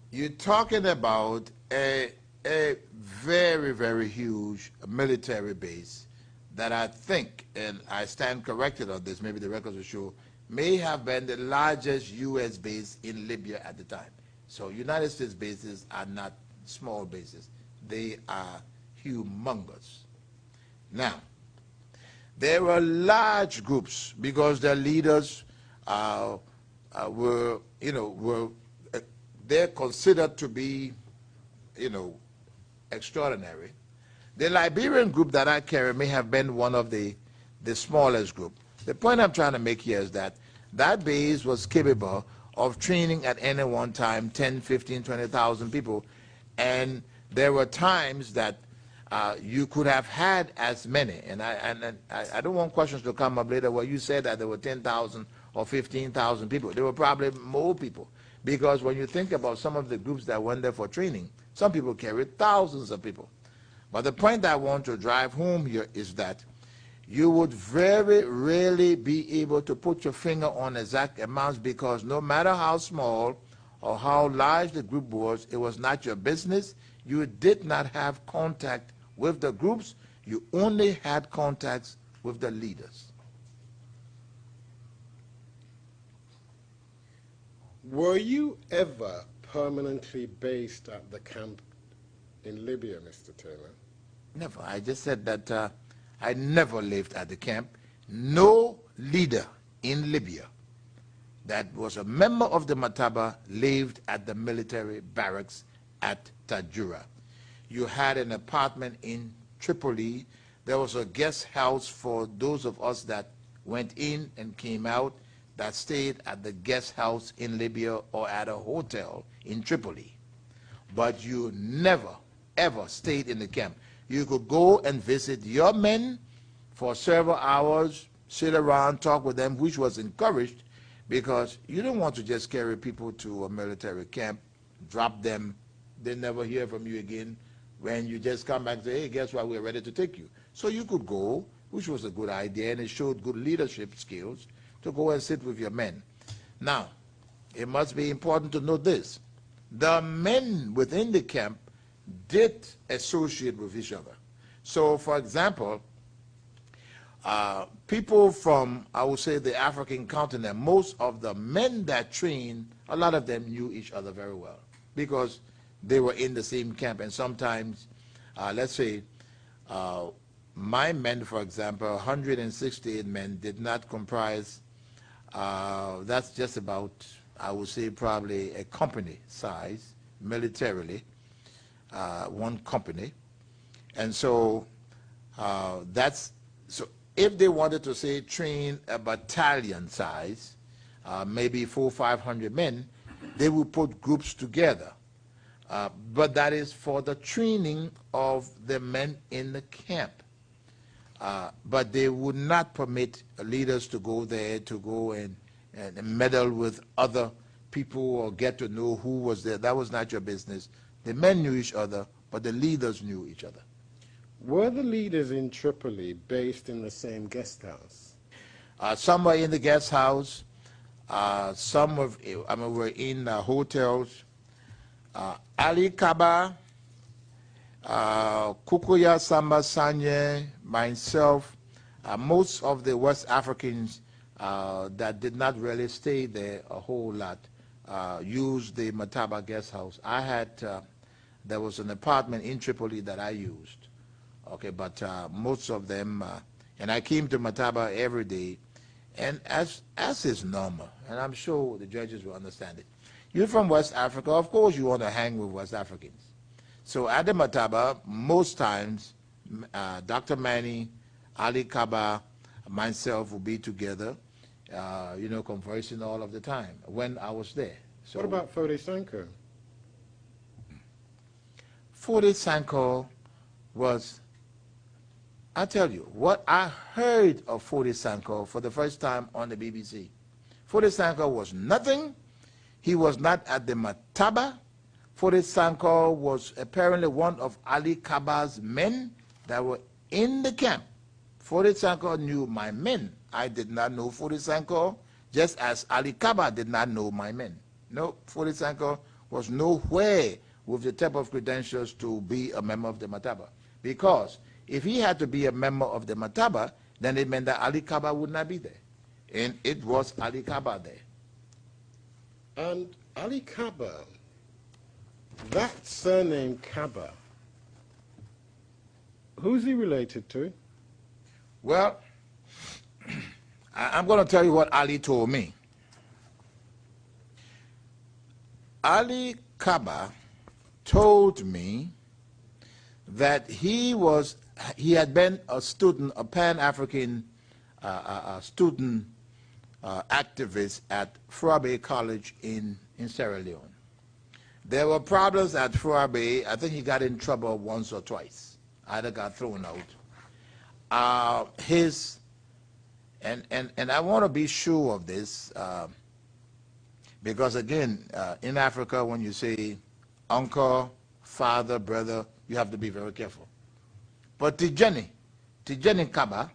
You're talking about a very, very huge military base that I think, and I stand corrected on this, maybe the records will show, may have been the largest U.S. base in Libya at the time. So United States bases are not small bases. They are humongous. Now, there were large groups because their leaders were they're considered to be, extraordinary. The Liberian group that I carry may have been one of the smallest group. The point I'm trying to make here is that that base was capable of training at any one time 10, 15, 20,000 people. And there were times that you could have had as many. And I don't want questions to come up later where you said that there were 10,000 or 15,000 people. There were probably more people. Because when you think about some of the groups that went there for training, some people carried thousands of people. But the point I want to drive home here is that you would very rarely be able to put your finger on exact amounts, because no matter how small or how large the group was, it was not your business. You did not have contact with the groups. You only had contacts with the leaders. Were you ever permanently based at the camp in Libya, Mr. Taylor? Never. I just said that I never lived at the camp. No leader in Libya that was a member of the Mataba lived at the military barracks at Tajura. You had an apartment in Tripoli. There was a guest house for those of us that went in and came out, that stayed at the guest house in Libya or at a hotel in Tripoli. But you never, ever stayed in the camp. You could go and visit your men for several hours, sit around, talk with them, which was encouraged, because you don't want to just carry people to a military camp, drop them, they never hear from you again. When you just come back and say, hey, guess what, we're ready to take you. So you could go, which was a good idea, and it showed good leadership skills to go and sit with your men. Now, it must be important to note this. The men within the camp did associate with each other. So, for example, people from, I would say, the African continent, most of the men that trained, a lot of them knew each other very well because they were in the same camp. And sometimes, let's say, my men, for example, 168 men did not comprise, that's just about, I would say, probably a company size, militarily, one company. And so so if they wanted to say train a battalion size, maybe 400 or 500 men, they would put groups together. But that is for the training of the men in the camp. But they would not permit leaders to go there to go and meddle with other people or get to know who was there. That was not your business. The men knew each other, but the leaders knew each other. Were the leaders in Tripoli based in the same guest house? Some were in the guest house. Some were in hotels. Ali Kaba, Kukuya Samba Sanye, myself, most of the West Africans that did not really stay there a whole lot used the Mataba guest house. I had, there was an apartment in Tripoli that I used. Okay, but most of them, and I came to Mataba every day, and as is normal, and I'm sure the judges will understand it. You're from West Africa, of course you want to hang with West Africans. So at the Mataba, most times, Dr. Manny, Ali Kaba, myself will be together, conversing all of the time when I was there. So, what about Fode Sanko? Fode Sanko was, I tell you, what I heard of Fode Sanko for the first time on the BBC. Fode Sanko was nothing. He was not at the Mataba. Fode Sanko was apparently one of Ali Kaba's men that were in the camp. Fode Sanko knew my men. I did not know Fode Sanko, just as Ali Kaba did not know my men. No, Fode Sanko was nowhere with the type of credentials to be a member of the Mataba. Because if he had to be a member of the Mataba, then it meant that Ali Kaba would not be there. And it was Ali Kaba there. And Ali Kaba, that surname Kaba, who's he related to? Well, I'm going to tell you what Ali told me. Ali Kaba told me that he had been a student, a Pan-African student activist at Froabe College in Sierra Leone. There were problems at Froabe. I think he got in trouble once or twice. Either got thrown out. And I want to be sure of this because again, in Africa, when you say uncle, father, brother, you have to be very careful. But Tijani Kaba,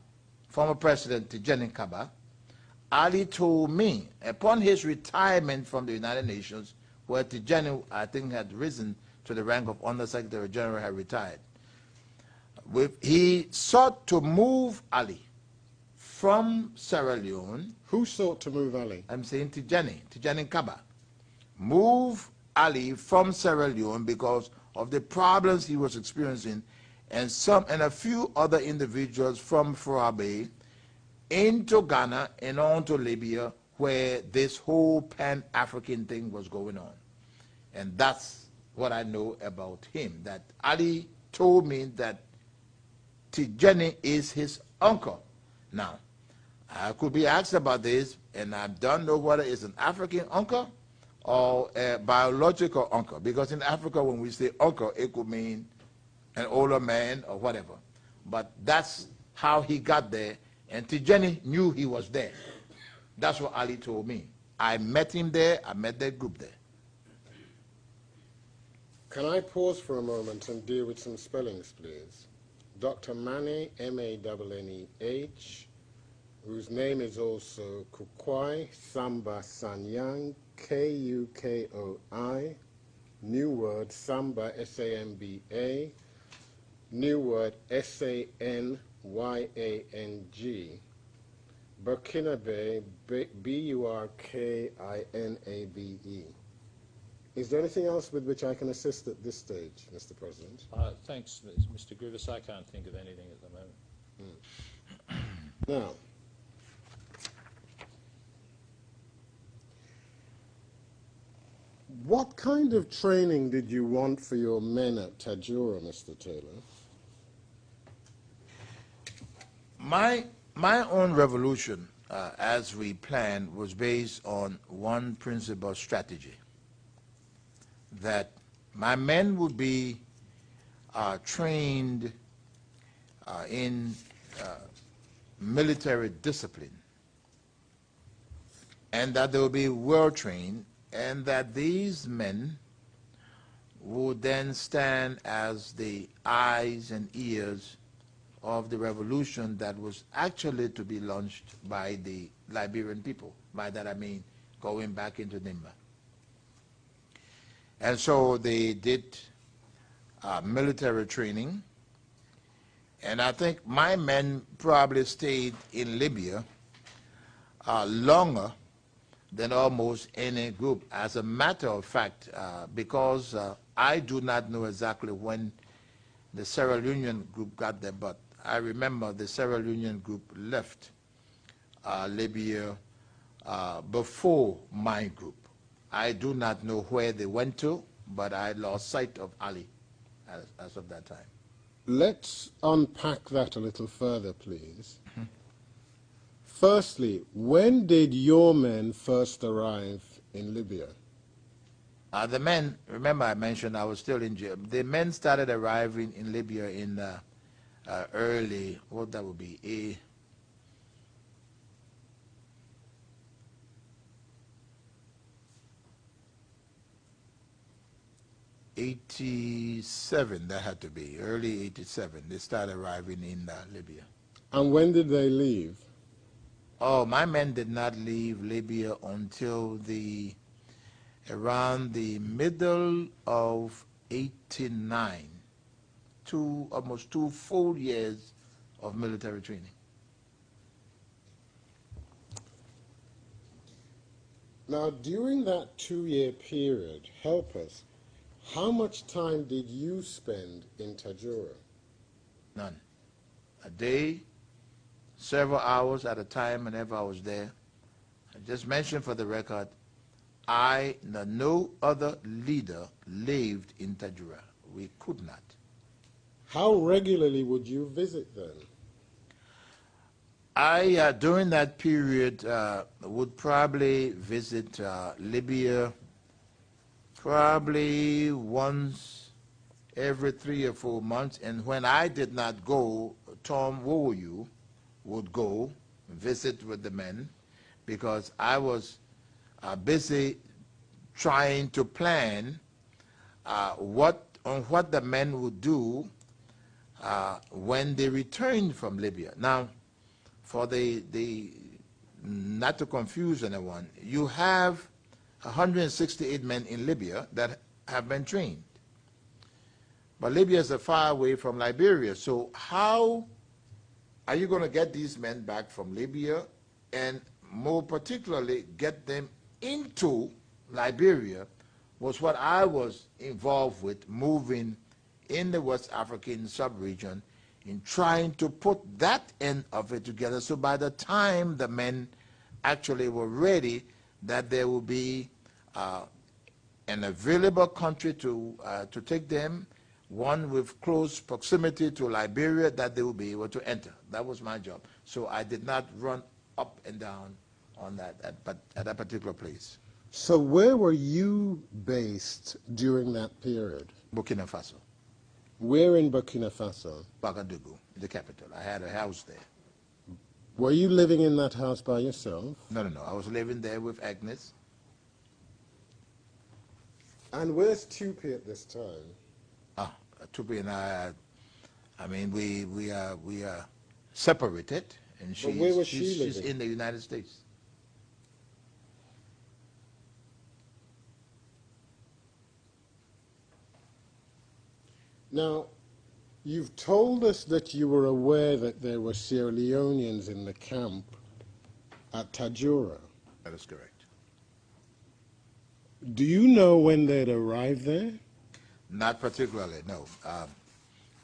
former President Tijani Kaba, Ali told me upon his retirement from the United Nations, where Tijani, I think, had risen to the rank of Under-Secretary General, had retired, he sought to move Ali from Sierra Leone. Who sought to move Ali? I'm saying Tijani Kaba. Move Ali from Sierra Leone because of the problems he was experiencing, and a few other individuals from Froabe into Ghana and on to Libya, where this whole Pan-African thing was going on. And that's what I know about him, that Ali told me that Tijani is his uncle. Now, I could be asked about this, and I don't know whether it's an African uncle or a biological uncle, because in Africa, when we say uncle, it could mean an older man or whatever. But that's how he got there, and Tijani knew he was there. That's what Ali told me. I met him there, I met that group there. Can I pause for a moment and deal with some spellings, please? Dr. Mane, M-A-N-N-E-H, whose name is also Kukwai Samba Sanyang, K-U-K-O-I, new word Samba, S-A-M-B-A, new word S-A-N-Y-A-N-G, Burkinabe, B-U-R-K-I-N-A-B-E. Is there anything else with which I can assist at this stage, Mr. President? Thanks, Mr. Grievous. I can't think of anything at the moment. Now, what kind of training did you want for your men at Tajura, Mr. Taylor? My own revolution, as we planned, was based on one principal strategy, that my men would be trained in military discipline, and that they would be well trained, and that these men would then stand as the eyes and ears of the revolution that was actually to be launched by the Liberian people. By that I mean going back into Nimba. And so they did military training, and I think my men probably stayed in Libya longer than almost any group. As a matter of fact, because I do not know exactly when the Sierra Leonean group got there, but I remember the Sierra Leonean group left Libya before my group. I do not know where they went to, but I lost sight of Ali as of that time. Let's unpack that a little further, please. Firstly, when did your men first arrive in Libya? The men, remember I mentioned I was still in jail. The men started arriving in Libya in early, what that would be, 87, that had to be, early 87. They started arriving in Libya. And when did they leave? Oh, my men did not leave Libya until around the middle of 89. Almost 2 full years of military training. Now, during that 2-year period, help us, how much time did you spend in Tajura? None. A day, several hours at a time whenever I was there. I just mentioned for the record, no other leader lived in Tajura. We could not. How regularly would you visit then? I, during that period, would probably visit Libya probably once every 3 or 4 months. And when I did not go, Tom Woyu would go visit with the men because I was busy trying to plan what the men would do when they returned from Libya. Now, for the not to confuse anyone, you have 168 men in Libya that have been trained. But Libya is far away from Liberia, so how are you going to get these men back from Libya and more particularly get them into Liberia was what I was involved with, moving in the West African sub-region in trying to put that end of it together so by the time the men actually were ready that there will be an available country to take them, one with close proximity to Liberia that they will be able to enter. That was my job. So I did not run up and down on that at that particular place. So where were you based during that period? Burkina Faso, Where in Burkina Faso? Ouagadougou, the capital. I had a house there. Were you living in that house by yourself? No. I was living there with Agnes. And where's Tupi at this time? Tupi and I mean, we are separated, and But where was she's living? in the United States. Now, you've told us that you were aware that there were Sierra Leoneans in the camp at Tajura. That is correct. Do you know when they'd arrived there? Not particularly, no.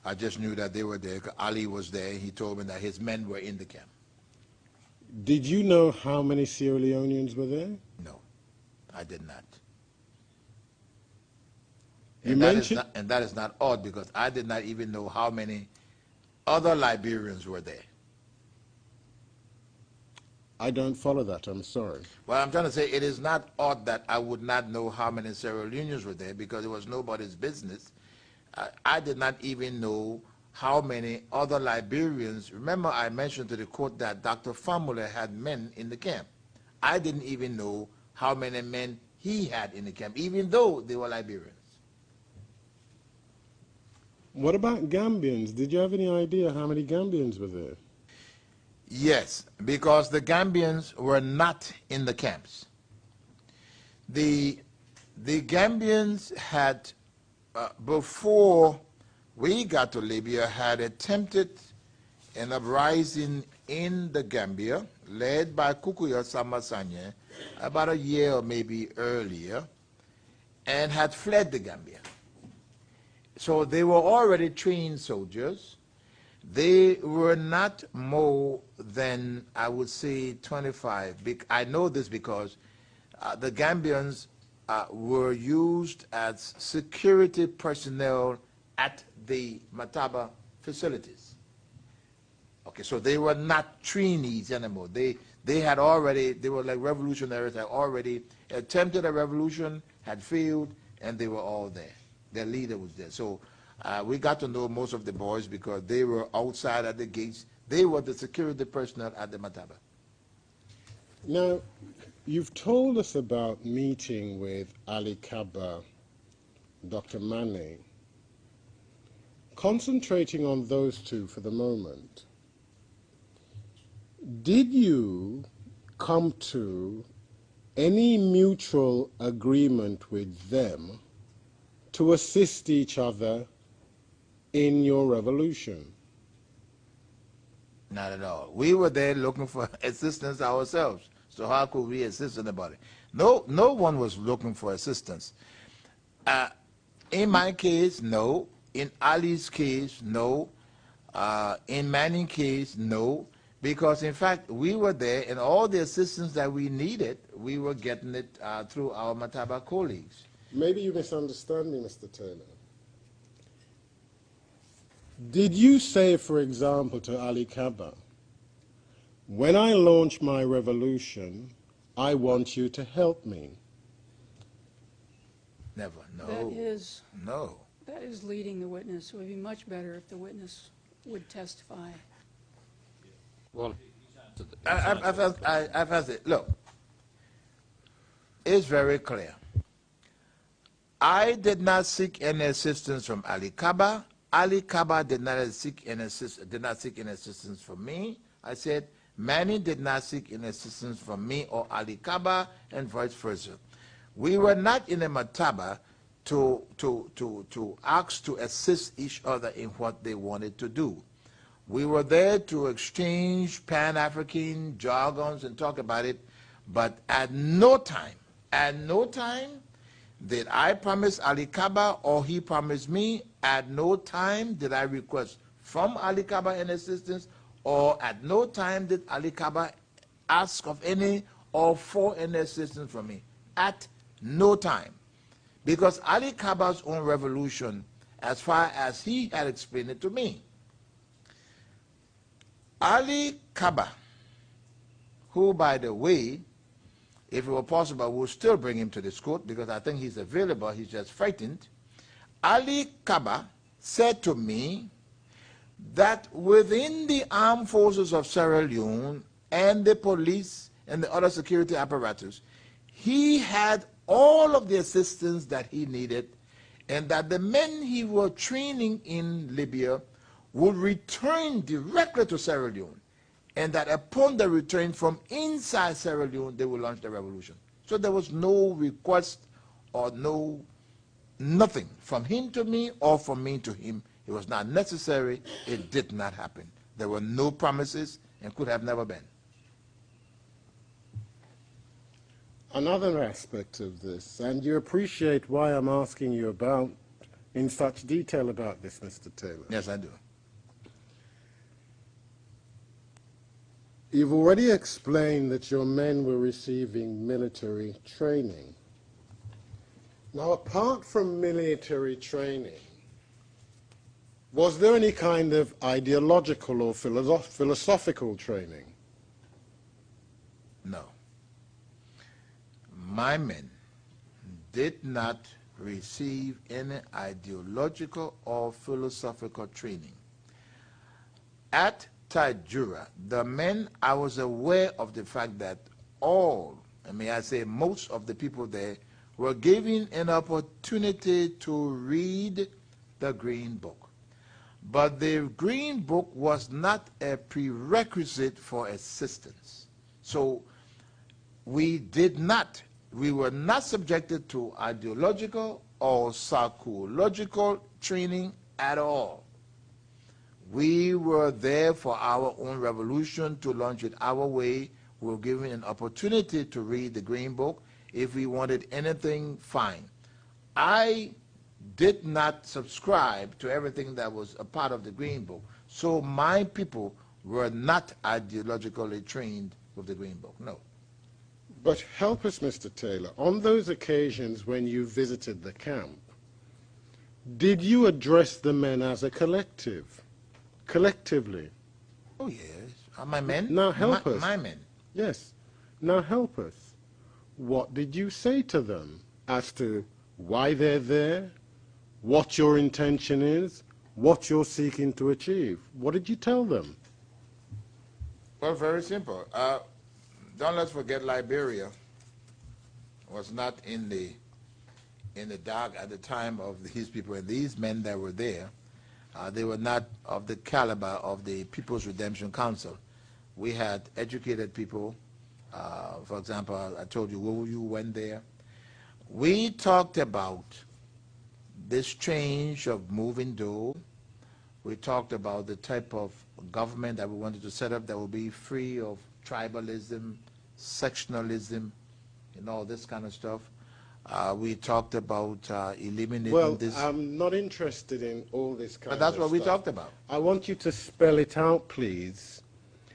I just knew that they were there. Ali was there. He told me that his men were in the camp. Did you know how many Sierra Leoneans were there? No, I did not. You And that, mentioned- and that is not odd because I did not even know how many other Liberians were there. I don't follow that, I'm sorry. Well, I'm trying to say it is not odd that I would not know how many Sierra Leoneans were there because it was nobody's business. I did not even know how many other Liberians. Remember, I mentioned to the court that Dr. Famule had men in the camp. I didn't even know how many men he had in the camp, even though they were Liberians. What about Gambians? Did you have any idea how many Gambians were there? Yes, because the Gambians were not in the camps. The Gambians had, before we got to Libya, had attempted an uprising in the Gambia, led by Kukuya Samasanye, about a year or maybe earlier, and had fled the Gambia. So they were already trained soldiers. They were not more than, I would say, 25. I know this because the Gambians were used as security personnel at the Mataba facilities. Okay, so they were not trainees anymore. They were like revolutionaries, had already attempted a revolution, had failed, and they were all there. Their leader was there. So we got to know most of the boys because they were outside at the gates. They were the security personnel at the Mataba. Now, you've told us about meeting with Ali Kaba, Dr. Manning. Concentrating on those two for the moment, did you come to any mutual agreement with them to assist each other in your revolution? Not at all. We were there looking for assistance ourselves. So how could we assist anybody? No one was looking for assistance. In my case, no. In Ali's case, no. In Manning's case, no. Because in fact, we were there, and all the assistance that we needed, we were getting it through our Mataba colleagues. Maybe you misunderstand me, Mr. Turner. Did you say, for example, to Ali Kaba, when I launch my revolution, I want you to help me? Never. No. That No. is leading the witness. It would be much better if the witness would testify. Well, I've asked it. Look, it's very clear. I did not seek any assistance from Ali Kaba. Ali Kaba did not seek any assistance from me. I said Manny did not seek any assistance from me or Ali Kaba, and vice versa. We were not in a mataba to ask to assist each other in what they wanted to do. We were there to exchange Pan-African jargons and talk about it, but at no time did I promise Ali Kaba or he promised me. At no time did I request from Ali Kaba an assistance, or at no time did Ali Kaba ask of any or for any assistance from me. At no time. Because Ali Kaba's own revolution, as far as he had explained it to me, Ali Kaba, who, by the way, if it were possible, we'll still bring him to this court because I think he's available, he's just frightened. Ali Kaba said to me that within the armed forces of Sierra Leone and the police and the other security apparatus, he had all of the assistance that he needed, and that the men he was training in Libya would return directly to Sierra Leone, and that upon the return from inside Sierra Leone, they would launch the revolution. So there was no request or nothing from him to me or from me to him. It was not necessary. It did not happen. There were no promises and could have never been. Another aspect of this, and you appreciate why I'm asking you about in such detail about this, Mr. Taylor. Yes, I do. You've already explained that your men were receiving military training. Now, apart from military training, was there any kind of ideological or philosophical training? No. My men did not receive any ideological or philosophical training. At Tajura, the men, I was aware of the fact that all, and may I say most of the people there, were given an opportunity to read the Green Book. But the Green Book was not a prerequisite for assistance. So we were not subjected to ideological or psychological training at all. We were there for our own revolution, to launch it our way. We were given an opportunity to read the Green Book. If we wanted anything, fine. I did not subscribe to everything that was a part of the Green Book. So my people were not ideologically trained with the Green Book, no. But help us, Mr. Taylor, on those occasions when you visited the camp, did you address the men as a collective? Collectively? Oh, yes. My men? Now help us. My men. Yes. Now help us. What did you say to them as to why they're there, what your intention is, what you're seeking to achieve? What did you tell them? Well, very simple. Don't let's forget Liberia was not in the dark at the time of these people, and these men that were there, they were not of the caliber of the People's Redemption Council. We had educated people. For example, I told you, when you went there, we talked about this change of moving dough. We talked about the type of government that we wanted to set up that will be free of tribalism, sectionalism, and all this kind of stuff. We talked about eliminating this. Well, I'm not interested in all this kind of stuff. But that's what we talked about. I want you to spell it out, please.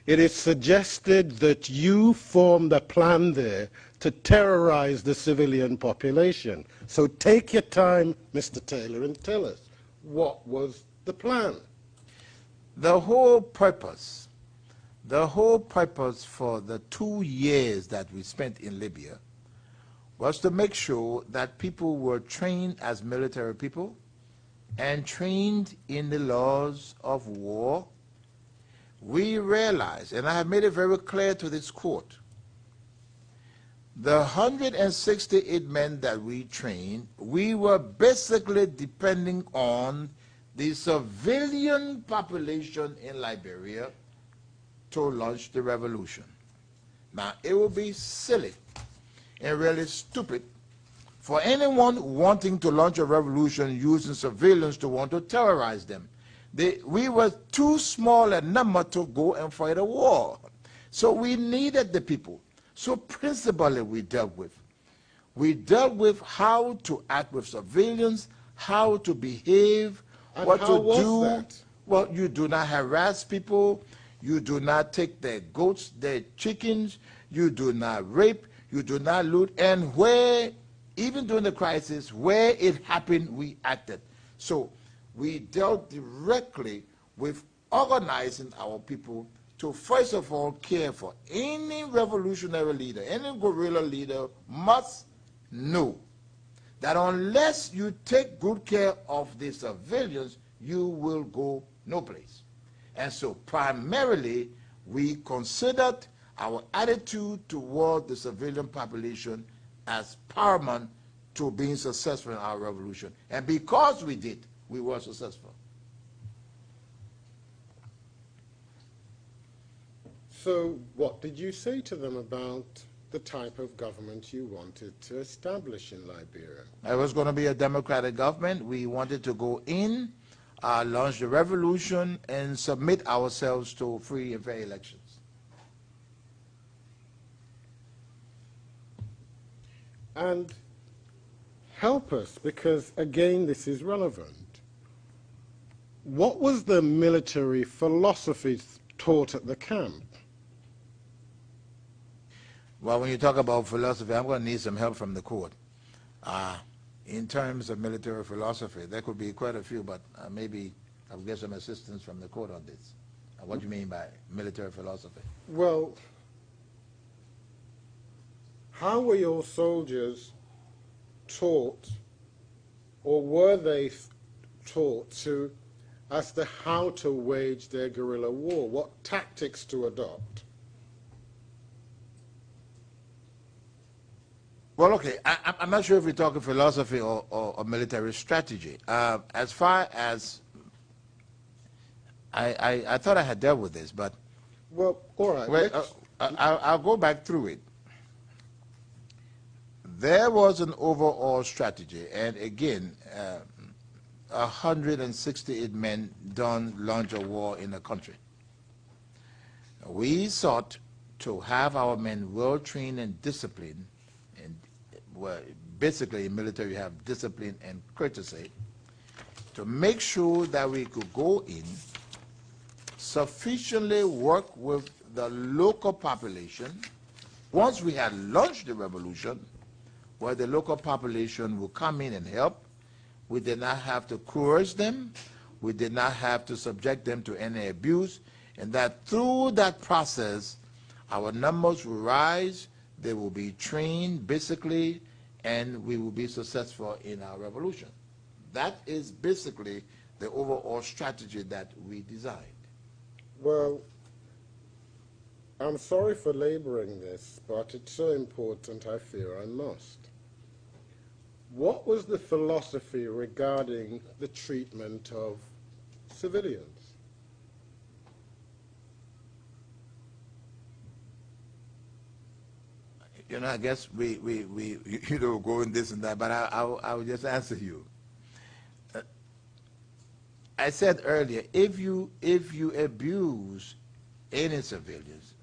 It is suggested that you formed a plan there to terrorize the civilian population. So take your time, Mr. Taylor, and tell us, what was the plan? the whole purpose for the 2 years that we spent in Libya was to make sure that people were trained as military people and trained in the laws of war. We realized, and I have made it very clear to this court, the 168 men that we trained, we were basically depending on the civilian population in Liberia to launch the revolution. Now, it would be silly and really stupid for anyone wanting to launch a revolution using civilians to want to terrorize them. We were too small a number to go and fight a war. So we needed the people. So principally we dealt with how to act with civilians, how to behave, And what how to was do. that? Well, you do not harass people, you do not take their goats, their chickens, you do not rape, you do not loot, and where, even during the crisis, where it happened, we acted. So we dealt directly with organizing our people to first of all care for any revolutionary leader, any guerrilla leader must know that unless you take good care of the civilians, you will go no place. And so primarily, we considered our attitude toward the civilian population as paramount to being successful in our revolution. And because we did, we were successful. So what did you say to them about the type of government you wanted to establish in Liberia? It was going to be a democratic government. We wanted to go in, launch the revolution, and submit ourselves to free and fair elections. And help us, because again, this is relevant. What was the military philosophy taught at the camp? Well, when you talk about philosophy, I'm going to need some help from the court. In terms of military philosophy, there could be quite a few, but maybe I'll get some assistance from the court on this. What do you mean by military philosophy? Well, how were your soldiers taught, or were they taught to, as to how to wage their guerrilla war, what tactics to adopt? Well, okay, I'm not sure if we're talking philosophy or military strategy. As far as, I thought I had dealt with this, but Well, all right. well, I'll go back through it. There was an overall strategy, and again, 168 men don't launch a war in a country. We sought to have our men well trained and disciplined, and well, basically in military you have discipline and courtesy, to make sure that we could go in, sufficiently work with the local population. Once we had launched the revolution, where the local population would come in and help, we did not have to coerce them, we did not have to subject them to any abuse, and that through that process, our numbers will rise, they will be trained basically, and we will be successful in our revolution. That is basically the overall strategy that we designed. Well, I'm sorry for laboring this, but it's so important I fear I must. What was the philosophy regarding the treatment of civilians? You know, I guess we go in this and that, but I will just answer you. I said earlier, if you abuse any civilians,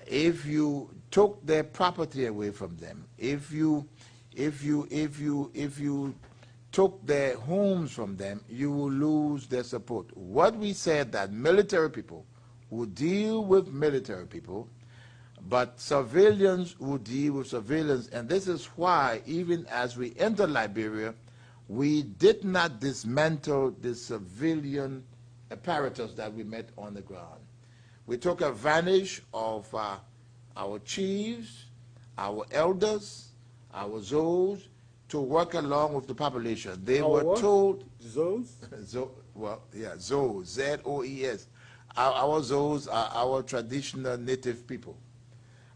if you took their property away from them, if you took their homes from them, you will lose their support. What we said that military people will deal with military people, but civilians will deal with civilians, and this is why even as we entered Liberia, we did not dismantle the civilian apparatus that we met on the ground. We took advantage of our chiefs, our elders, our zoos, to work along with the population. They Our were what? told, Zoes? zoes, Z-O-E-S. Our zoes are our traditional native people.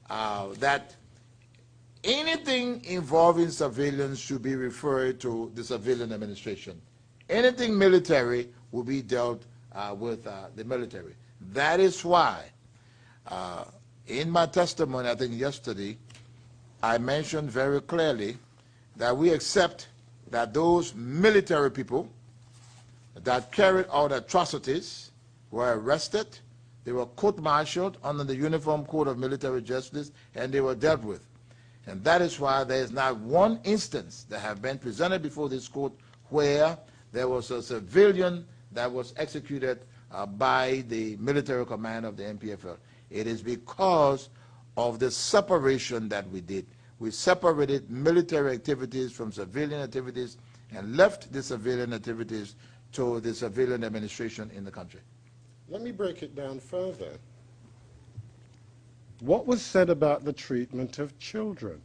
That anything involving civilians should be referred to the civilian administration. Anything military will be dealt with the military. That is why, in my testimony, I think yesterday, I mentioned very clearly that we accept that those military people that carried out atrocities were arrested, they were court-martialed under the Uniform Code of Military Justice, and they were dealt with. And that is why there is not one instance that have been presented before this court where there was a civilian that was executed by the military command of the MPFL. It is because of the separation that we did. We separated military activities from civilian activities and left the civilian activities to the civilian administration in the country. Let me break it down further. What was said about the treatment of children?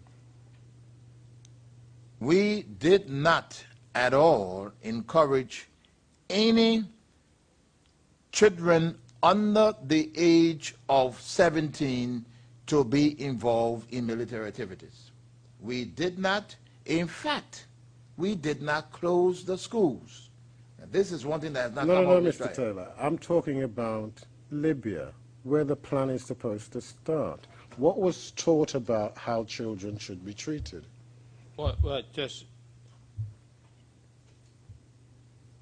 We did not at all encourage any children under the age of 17 to be involved in military activities. We did not, in fact, we did not close the schools. And this is one thing that has not come No, up this Mr. right. Taylor. I'm talking about Libya, where the plan is supposed to start. What was taught about how children should be treated? Well, just,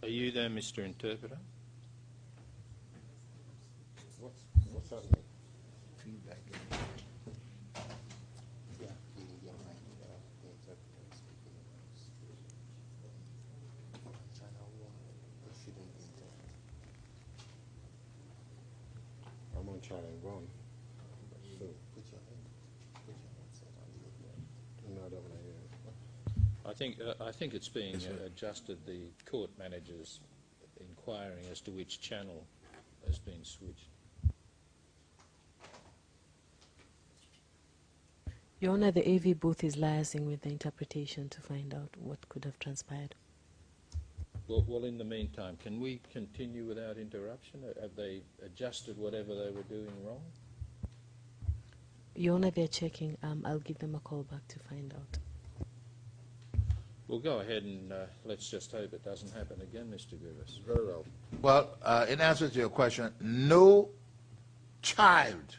are you there, Mr. Interpreter? What's happening? Feedback. I'm on channel 1. So, no, I don't want to hear it. I think it's being adjusted. The court manager's inquiring as to which channel has been switched. Your Honor, the AV booth is liaising with the interpretation to find out what could have transpired. Well, in the meantime, can we continue without interruption? Have they adjusted whatever they were doing wrong? Your Honor, they're checking. I'll give them a call back to find out. Well, go ahead and let's just hope it doesn't happen again, Mr. Gurvis. Very well. Well, in answer to your question, no child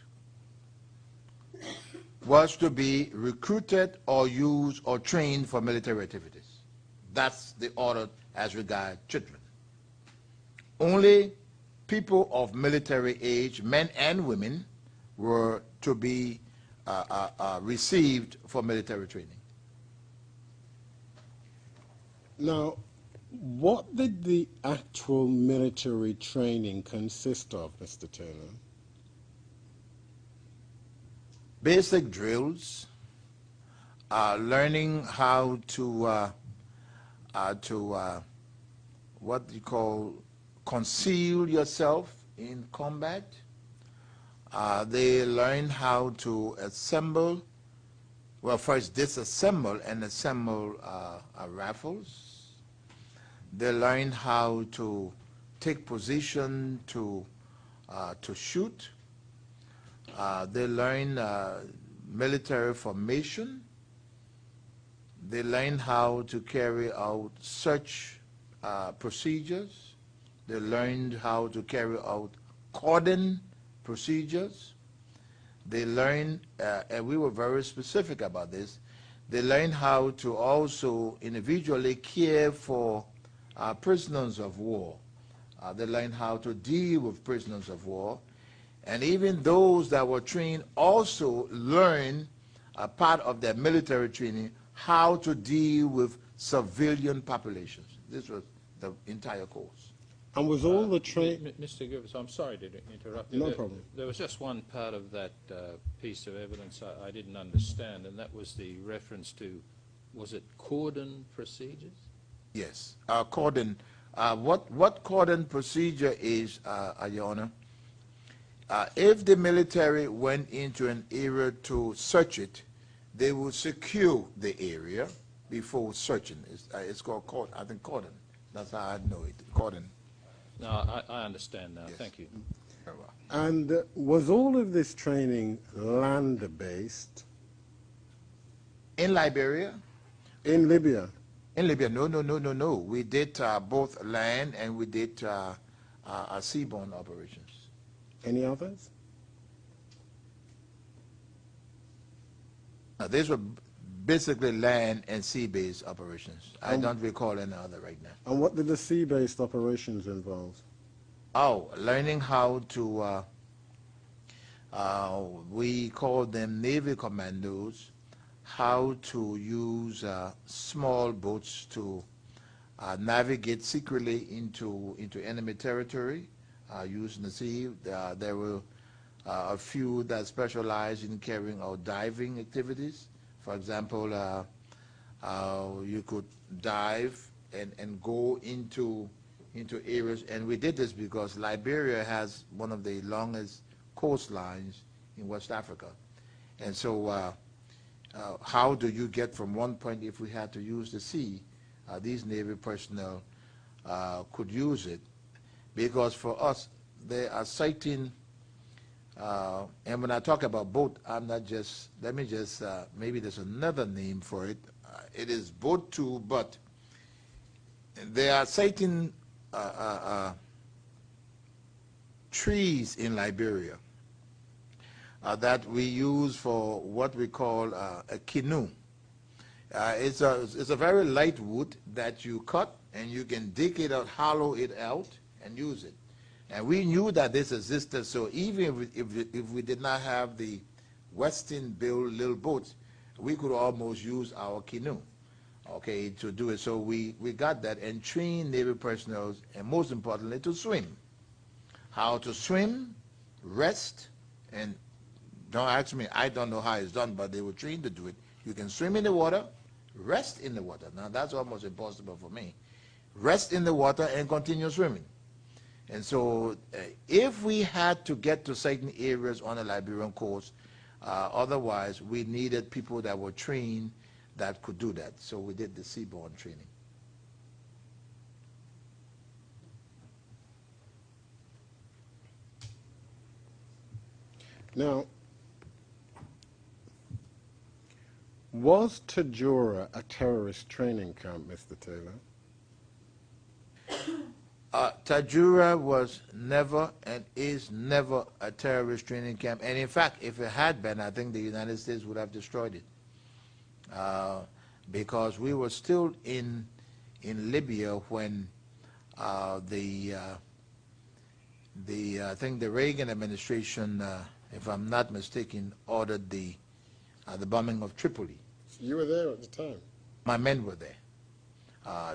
was to be recruited or used or trained for military activities. That's the order as regards children. Only people of military age, men and women, were to be received for military training. Now, what did the actual military training consist of, Mr. Taylor? Basic drills, learning how to what you call conceal yourself in combat. They learn how to assemble, well, first disassemble and assemble rifles. They learn how to take position to shoot. They learn military formation. They learn how to carry out search procedures. They learned how to carry out cordon procedures. They learned, and we were very specific about this, they learned how to also individually care for prisoners of war. They learned how to deal with prisoners of war. And even those that were trained also learned, part of their military training, how to deal with civilian populations. This was the entire course. And was all the training... Mr. Gurvis, I'm sorry to interrupt you. No problem. There was just one part of that piece of evidence I didn't understand, and that was the reference to, was it cordon procedures? Yes, cordon What cordon procedure is, Your Honor? If the military went into an area to search it, they would secure the area before searching. It's called I think cordon. That's how I know it, cordon. No, I understand now. Yes. Thank you. Very well. And was all of this training land-based In Liberia? in Libya? In Libya, no. We did both land and we did seaborne operations. Any others? Now, these were basically land and sea-based operations. I don't recall any other right now. And what did the sea-based operations involve? Oh, learning how to, we call them Navy commandos, how to use small boats to navigate secretly into enemy territory using the sea. There were a few that specialized in carrying out diving activities. For example, you could dive and go into areas, and we did this because Liberia has one of the longest coastlines in West Africa. And so how do you get from one point, if we had to use the sea, these Navy personnel could use it, because for us, they are sighting, and when I talk about boat, I'm not just, let me just, maybe there's another name for it. It is boat too, but they are sighting trees in Liberia that we use for what we call a canoe. It's a very light wood that you cut and you can dig it out, hollow it out, and use it. And we knew that this existed, so even if we did not have the Western-built little boats, we could almost use our canoe, okay, to do it. So we got that and trained Navy personnel, and most importantly, to swim. How to swim, rest, and don't ask me, I don't know how it's done, but they were trained to do it. You can swim in the water, rest in the water. Now, that's almost impossible for me. Rest in the water and continue swimming. And so if we had to get to certain areas on the Liberian coast, otherwise we needed people that were trained that could do that. So we did the seaborne training. Now, was Tajura a terrorist training camp, Mr. Taylor? Tajura was never and is never a terrorist training camp. And in fact, if it had been, I think the United States would have destroyed it. Because we were still in Libya when I think the Reagan administration, if I'm not mistaken, ordered the bombing of Tripoli. You were there at the time. My men were there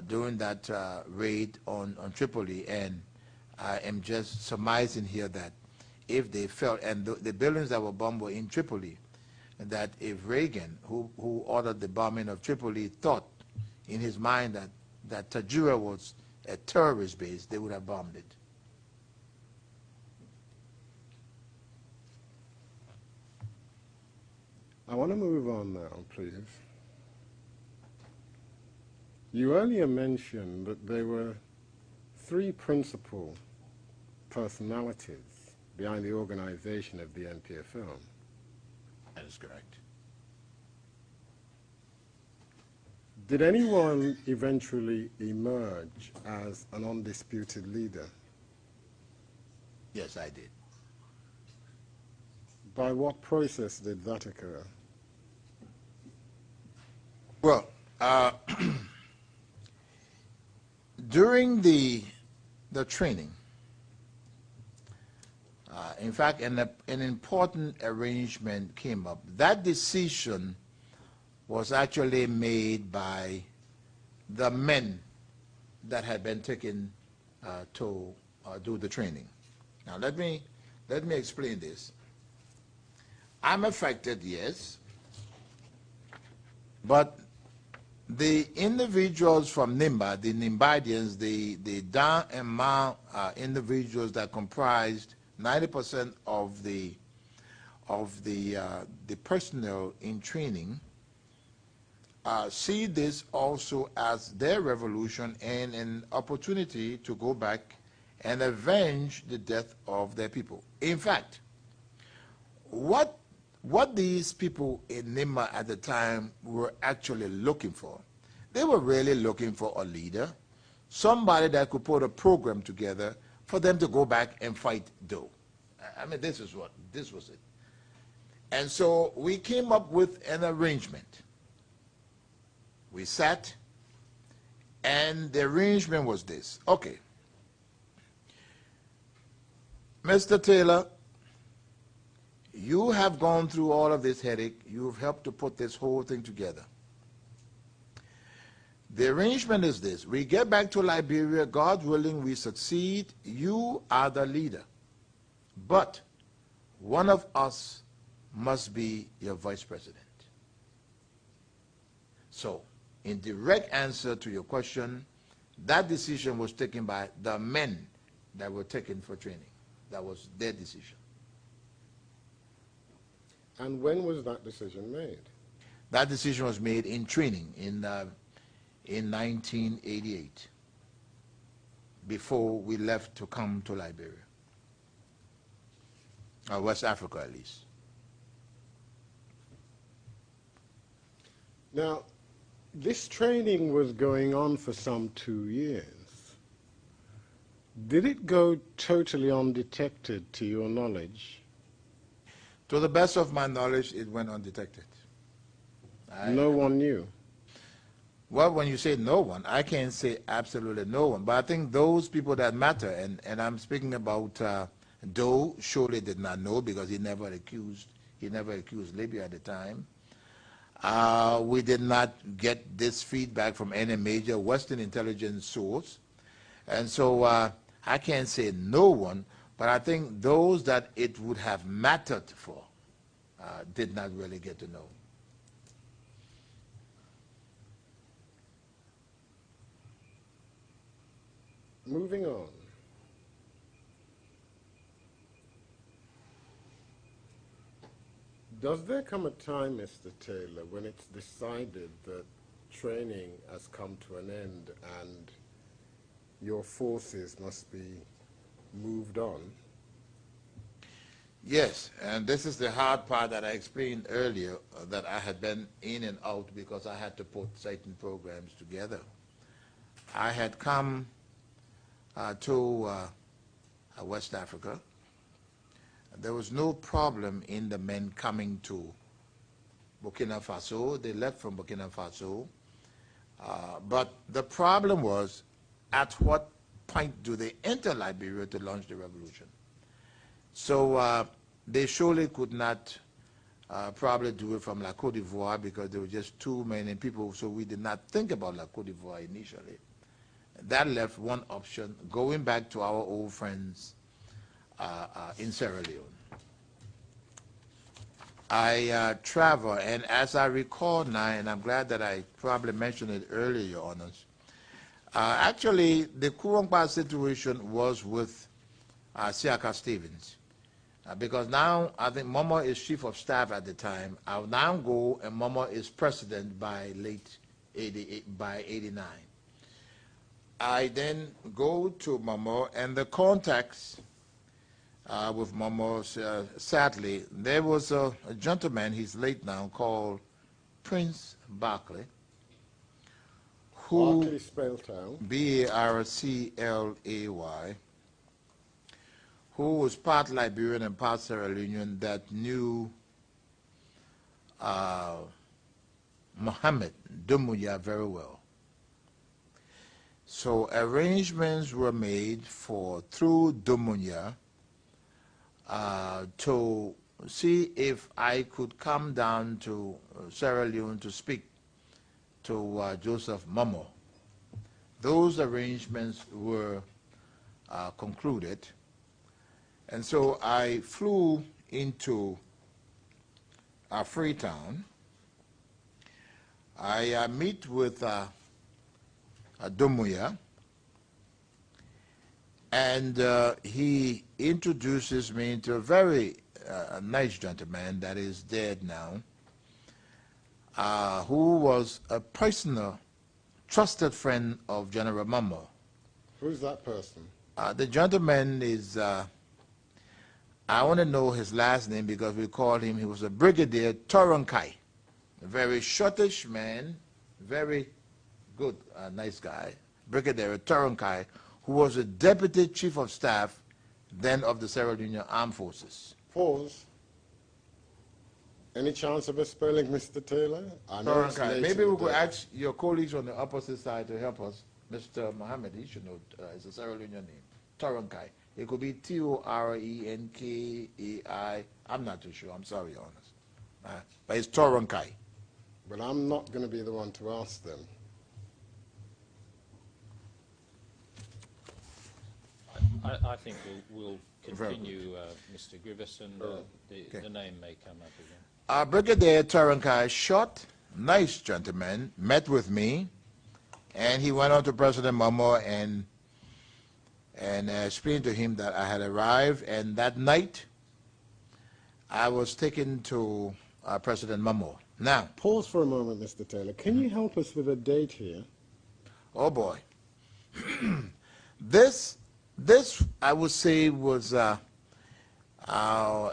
during that raid on Tripoli, and I am just surmising here that if they felt, and the buildings that were bombed were in Tripoli, that if Reagan, who ordered the bombing of Tripoli, thought in his mind that Tajura was a terrorist base, they would have bombed it. I want to move on now, please. You earlier mentioned that there were three principal personalities behind the organization of the NPFL. That is correct. Did anyone eventually emerge as an undisputed leader? Yes, I did. By what process did that occur? Well, during the training, in fact, an important arrangement came up. That decision was actually made by the men that had been taken to do the training. Now, let me explain this. I'm affected, yes, but the individuals from Nimba, the Nimbadians, the Dan and Ma individuals that comprised 90% of the personnel in training, see this also as their revolution and an opportunity to go back and avenge the death of their people. In fact, what these people in Nimba at the time were actually looking for, they were really looking for a leader, somebody that could put a program together for them to go back and fight Doe. I mean, this was it. And so we came up with an arrangement. We sat, and the arrangement was this. Okay, Mr. Taylor, you have gone through all of this headache. You've helped to put this whole thing together. The arrangement is this. We get back to Liberia, God willing, we succeed. You are the leader. But one of us must be your vice president. So, in direct answer to your question, that decision was taken by the men that were taken for training. That was their decision. And when was that decision made? That decision was made in training in 1988, before we left to come to Liberia, or West Africa at least. Now, this training was going on for some 2 years. Did it go totally undetected to your knowledge? To the best of my knowledge, it went undetected. No one knew? Well, when you say no one, I can't say absolutely no one, but I think those people that matter, and I'm speaking about Doe, surely did not know because he never accused Libya at the time. We did not get this feedback from any major Western intelligence source. And so I can't say no one, but I think those that it would have mattered for did not really get to know. Moving on. Does there come a time, Mr. Taylor, when it's decided that training has come to an end and your forces must be moved on? Yes, and this is the hard part that I explained earlier, that I had been in and out because I had to put certain programs together. I had come to West Africa. There was no problem in the men coming to Burkina Faso. They left from Burkina Faso. But the problem was, at what point do they enter Liberia to launch the revolution? So they surely could not probably do it from La Côte d'Ivoire because there were just too many people, so we did not think about La Côte d'Ivoire initially. That left one option, going back to our old friends in Sierra Leone. I travel, and as I recall now, and I'm glad that I probably mentioned it earlier, Your Honors, actually the Kurongba situation was with Siaka Stevens. Because now I think Momo is chief of staff at the time. I'll now go, and Momo is president by late 88, by 89. I then go to Momo, and the contacts with Momo, sadly, there was a gentleman, he's late now, called Prince Barclay, who, Barclay spelled out. B-A-R-C-L-A-Y, who was part Liberian and part Sierra Leonean, that knew Mohammed Doumbouya very well. So arrangements were made through Doumbouya to see if I could come down to Sierra Leone to speak to Joseph Momo. Those arrangements were concluded. And so I flew into Freetown. I meet with Dumuya, and he introduces me to a very nice gentleman that is dead now, who was a personal, trusted friend of General Mamo. Who's that person? The gentleman is, I want to know his last name because we called him, he was a Brigadier Toronkai, a very shortish man, very good, nice guy, Brigadier Toronkai, who was a Deputy Chief of Staff then of the Sierra Leone Armed Forces. Pause. Any chance of us spelling Mr. Taylor? I know it's Toronkai. late Maybe in we the could day. ask your colleagues on the opposite side to help us. Mr. Mohammed, he should know, it's a Sierra Leone name, Toronkai. It could be Torenkai. I'm not too sure, I'm sorry, Your Honor. But it's Toronkai. But I'm not going to be the one to ask them. I think we'll continue, Mr. Grivis, and the name may come up again. Brigadier Toronkai, short, nice gentleman, met with me, and he went on to President Mamo and explained to him that I had arrived, and that night I was taken to President Mamo. Now, Pause for a moment, Mr. Taylor. Can you help us with a date here? oh boy, this I would say was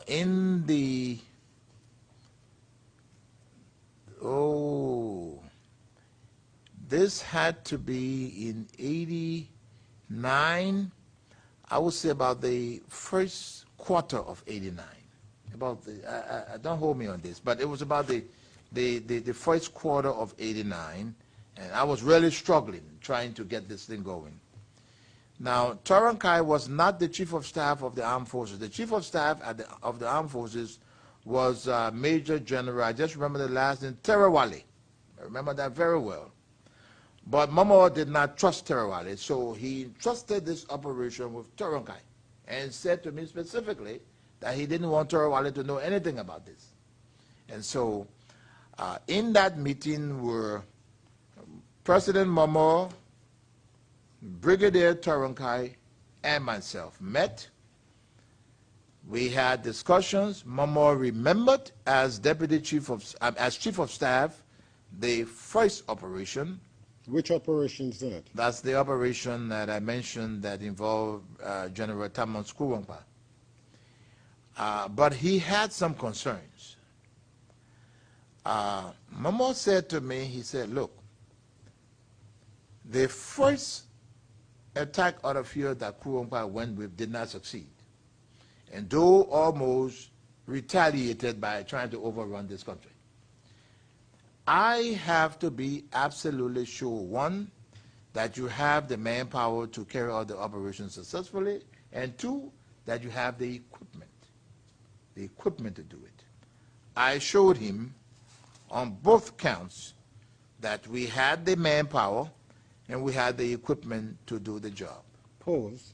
in the this had to be in '89. I would say about the first quarter of '89. About the don't hold me on this, but it was about the first quarter of '89, and I was really struggling trying to get this thing going. Now, Toronkai was not the Chief of Staff of the Armed Forces. The Chief of Staff of the Armed Forces was Major General, I just remember the last name, Terawali. I remember that very well. But Mamo did not trust Terawali, so he entrusted this operation with Toronkai and said to me specifically that he didn't want Terawali to know anything about this. And so in that meeting were President Mamo, Brigadier Toronkai, and myself met. We had discussions. Mamo remembered as Deputy Chief of, as Chief of Staff, the first operation. Which operation's that? That's the operation that I mentioned that involved General Tamon Skuwangpa. But he had some concerns. Mamo said to me, he said, look, the first attack out of here that Kuwangpa went with did not succeed. And though almost retaliated by trying to overrun this country. I have to be absolutely sure, one, that you have the manpower to carry out the operation successfully, and two, that you have the equipment to do it. I showed him on both counts that we had the manpower and we had the equipment to do the job. Pause.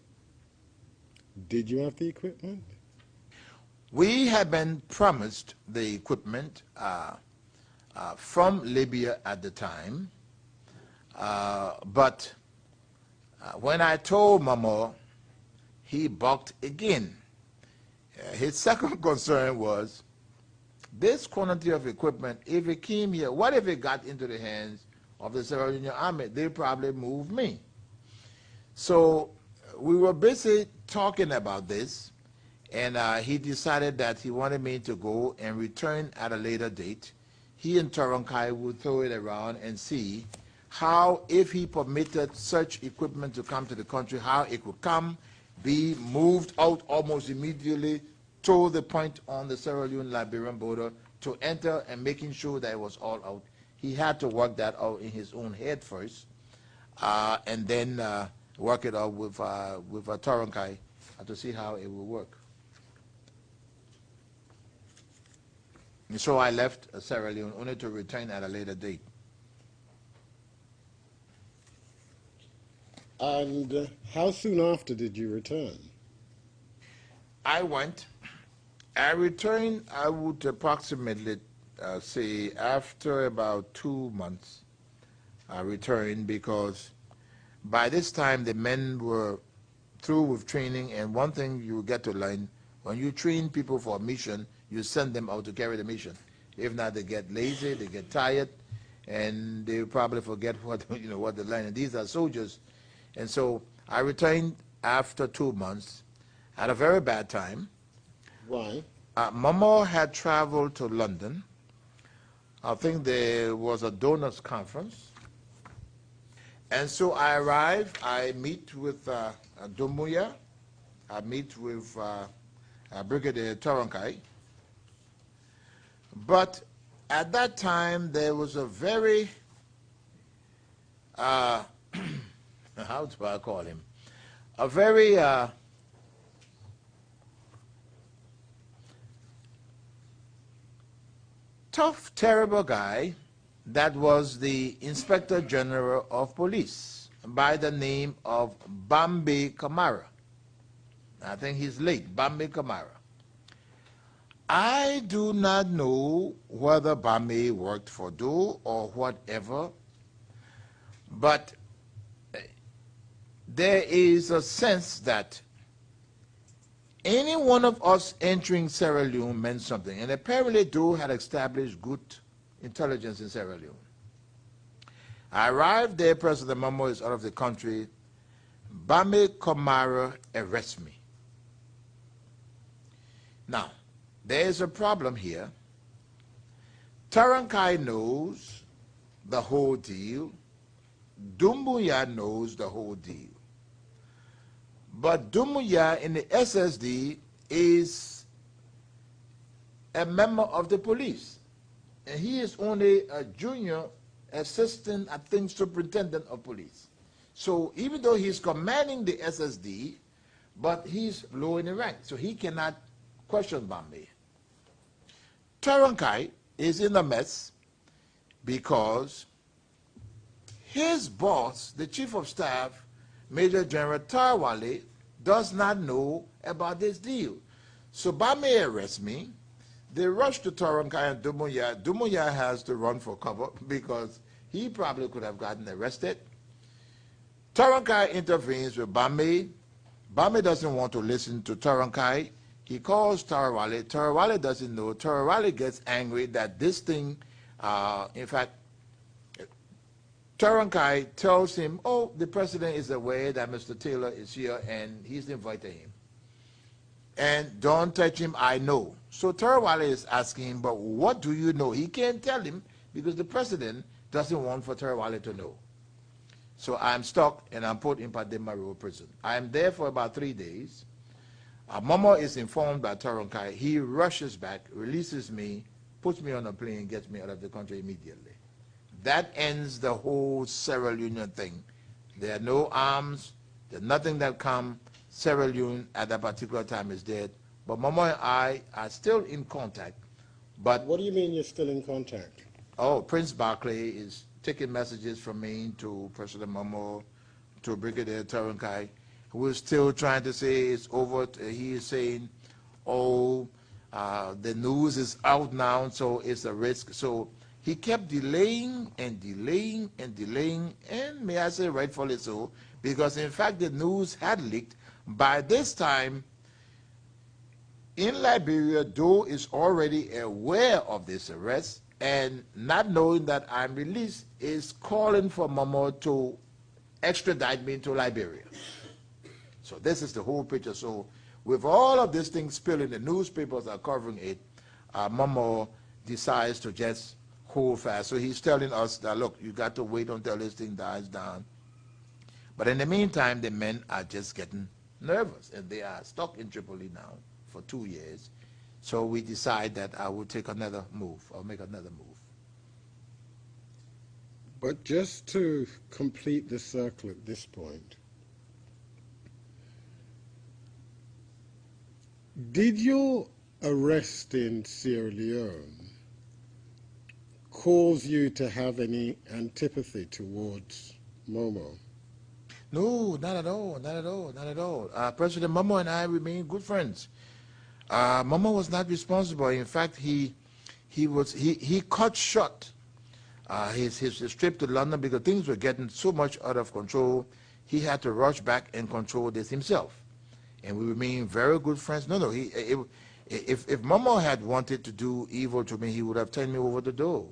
Did you have the equipment? We had been promised the equipment from Libya at the time, but when I told Mamo, he balked again. His second concern was this quantity of equipment, if it came here, what if it got into the hands of the Sierra Leone Army? They probably moved me. So we were busy talking about this, and he decided that he wanted me to go and return at a later date. He and Toronkai would throw it around and see how, if he permitted such equipment to come to the country, how it could come, be moved out almost immediately to the point on the Sierra Leone-Liberian border to enter, and making sure that it was all out. He had to work that out in his own head first, and then work it out with Toronkai to see how it will work. And so I left Sierra Leone only to return at a later date. And how soon after did you return? I went. I returned, I would approximately say, after about 2 months, I returned because by this time the men were through with training, and one thing you get to learn, when you train people for a mission, you send them out to carry the mission. If not, they get lazy, they get tired, and they probably forget what what they learn. And these are soldiers. And so I returned after 2 months at a very bad time. Why? Momo had traveled to London. I think there was a donors conference. And so I arrived, I meet with Dumbuya, I meet with Brigadier Tarankai. But at that time, there was a very, how do I call him? A very tough, terrible guy that was the Inspector General of Police by the name of Bambi Kamara. I think he's late, Bambi Kamara. I do not know whether Bambi worked for Doe or whatever, but there is a sense that any one of us entering Sierra Leone meant something, and apparently Doe had established good intelligence in Sierra Leone. I arrived there, President Momo is out of the country. Bambi Kamara arrests me. Now, there is a problem here. Tarankai knows the whole deal. Dumbuya knows the whole deal. But Dumbuya in the SSD is a member of the police. And he is only a junior assistant, I think, superintendent of police. So even though he's commanding the SSD, but he's low in the rank, so he cannot question Bambi. Tarankai is in a mess because his boss, the chief of staff, Major General Tarawale, does not know about this deal. So Bambi arrests me. They rush to Tarankai and Dumbuya. Dumbuya has to run for cover because he probably could have gotten arrested. Tarankai intervenes with Bambi. Bambi doesn't want to listen to Tarankai. He calls Tarawale. Tarawale doesn't know. Tarawale gets angry that this thing, in fact, Tarankai tells him, oh, the president is aware that Mr. Taylor is here and he's invited him. And don't touch him, I know. So Tarawale is asking him, but what do you know? He can't tell him because the president doesn't want for Tarawale to know. So I'm stuck and I'm put in Padema Road prison. I'm there for about 3 days. Momo is informed by Tarankai. He rushes back, releases me, puts me on a plane, gets me out of the country immediately. That ends the whole Sierra Leone thing. There are no arms, there's nothing that come. Sierra Leone at that particular time is dead. But Momo and I are still in contact. But What do you mean you're still in contact? oh, Prince Barclay is taking messages from me to President Momo, to Brigadier Tarankai, who is still trying to say it's over. He is saying, oh, the news is out now, so it's a risk. So he kept delaying and delaying and delaying, and may I say rightfully so, because in fact the news had leaked. By this time, in Liberia, Doe is already aware of this arrest, and not knowing that I'm released, is calling for Momo to extradite me to Liberia. So this is the whole picture. So with all of these things spilling, the newspapers are covering it, Momo decides to just hold fast. So he's telling us that, look, you got to wait until this thing dies down. But in the meantime, the men are just getting nervous, and they are stuck in Tripoli now for 2 years. So we decide that I will take another move, or make another move. But just to complete the circle at this point, did your arrest in Sierra Leone cause you to have any antipathy towards Momo? No, not at all, not at all, not at all. President Momo and I remain good friends. Momo was not responsible. In fact, he he cut short his trip to London because things were getting so much out of control. He had to rush back and control this himself. And we remain very good friends. No, if Momo had wanted to do evil to me, he would have turned me over the door.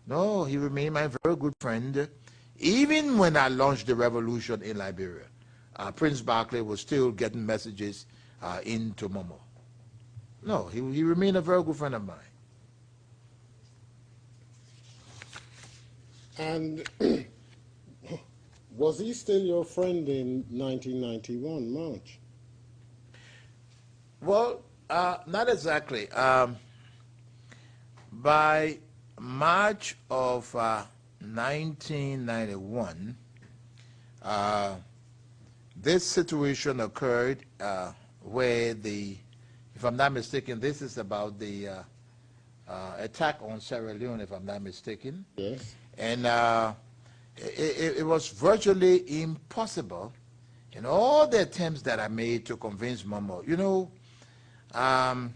No, he remained my very good friend. Even when I launched the revolution in Liberia, Prince Barclay was still getting messages into Momo. No, he remained a very good friend of mine. And was he still your friend in 1991, March? Well, not exactly. By March of 1991, this situation occurred where if I'm not mistaken, this is about the attack on Sierra Leone, if I'm not mistaken. Yes. And it was virtually impossible in all the attempts that I made to convince Momo. You know, and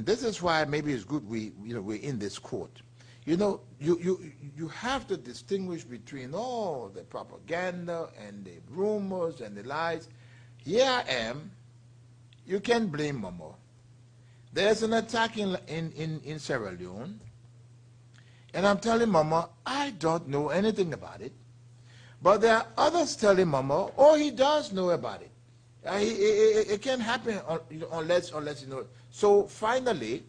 this is why maybe it's good we're in this court. You know, you have to distinguish between all the propaganda and the rumors and the lies. Here I am. You can't blame Momo. There's an attack in Sierra Leone, and I'm telling Momo, I don't know anything about it. But there are others telling Momo, oh, he does know about it. It can't happen unless you know it. So finally,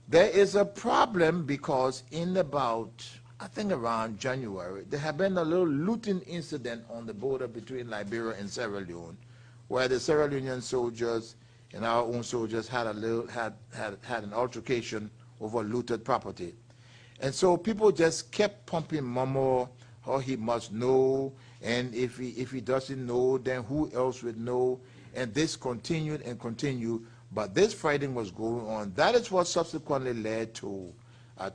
there is a problem because in about, I think around January, there had been a little looting incident on the border between Liberia and Sierra Leone, where the Sierra Leonean soldiers and our own soldiers had an altercation over looted property. And so people just kept pumping Momo, how he must know, and if he doesn't know, then who else would know? And this continued and continued, but this fighting was going on. That is what subsequently led to the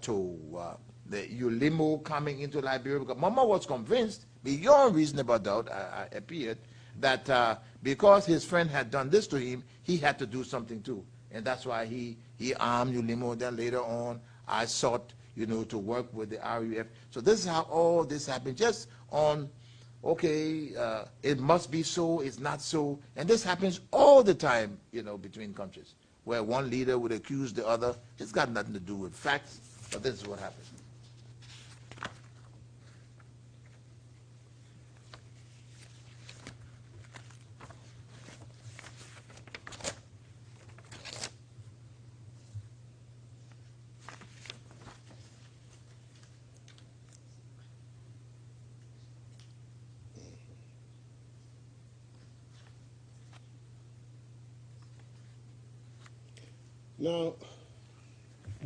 ULIMO coming into Liberia, because Momo was convinced, beyond reasonable doubt, appeared, that because his friend had done this to him, he had to do something too. And that's why he armed ULIMO. Then later on, I sought, to work with the RUF. So this is how all this happened, just on, okay, it must be so, it's not so. And this happens all the time, between countries, where one leader would accuse the other. It's got nothing to do with facts, but this is what happens. Now,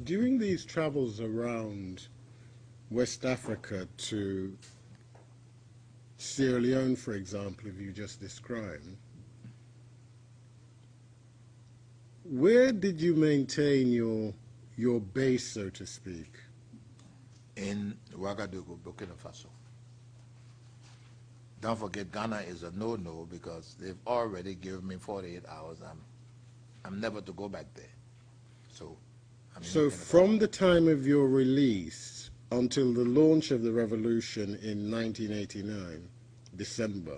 during these travels around West Africa to Sierra Leone, for example, if you just described, where did you maintain your base, so to speak? In Ouagadougou, Burkina Faso. Don't forget, Ghana is a no-no because they've already given me 48 hours. I'm never to go back there. So from the time of your release until the launch of the revolution in 1989, December,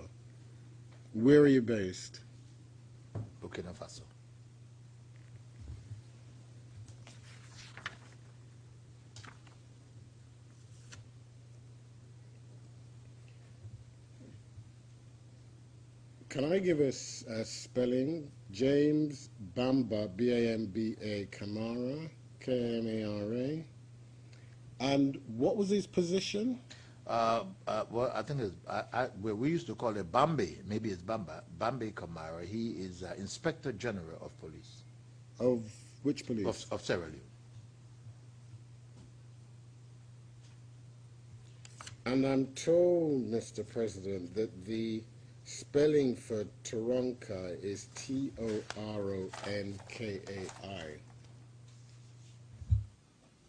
where are you based? Burkina Faso. Can I give us a spelling? James Bamba, B-A-M-B-A, Kamara, K-M-A-R-A. And what was his position? Well, I think it's, we used to call it Bambi. Maybe it's Bamba. Bambi Kamara. He is Inspector General of Police. Of which police? Of Sierra Leone. And I'm told, Mr. President, that the spelling for Toronkai is T-O-R-O-N-K-A-I.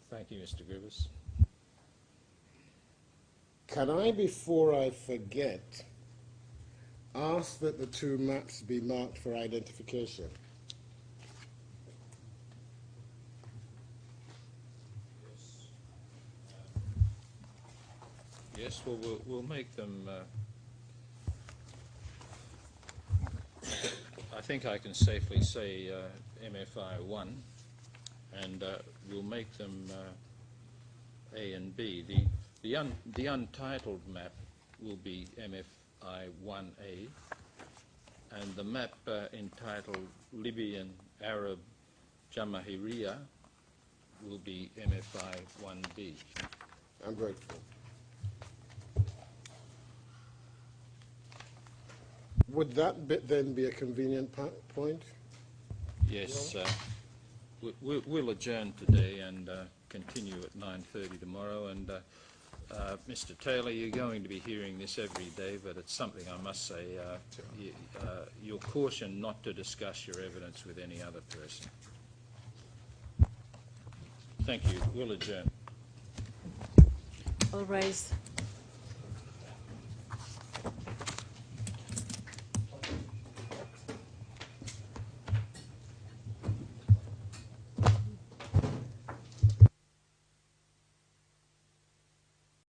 Thank you, Mr. Grievous. Can I, before I forget, ask that the two maps be marked for identification? Yes, well, we'll make them, I think I can safely say MFI 1, and we'll make them A and B. The untitled map will be MFI 1A, and the map entitled Libyan Arab Jamahiriya will be MFI 1B. I'm grateful. Would that bit then be a convenient point? Yes, we'll adjourn today and continue at 9:30 tomorrow. And Mr. Taylor, you're going to be hearing this every day, but it's something I must say. You're cautioned not to discuss your evidence with any other person. Thank you. We'll adjourn. All rise.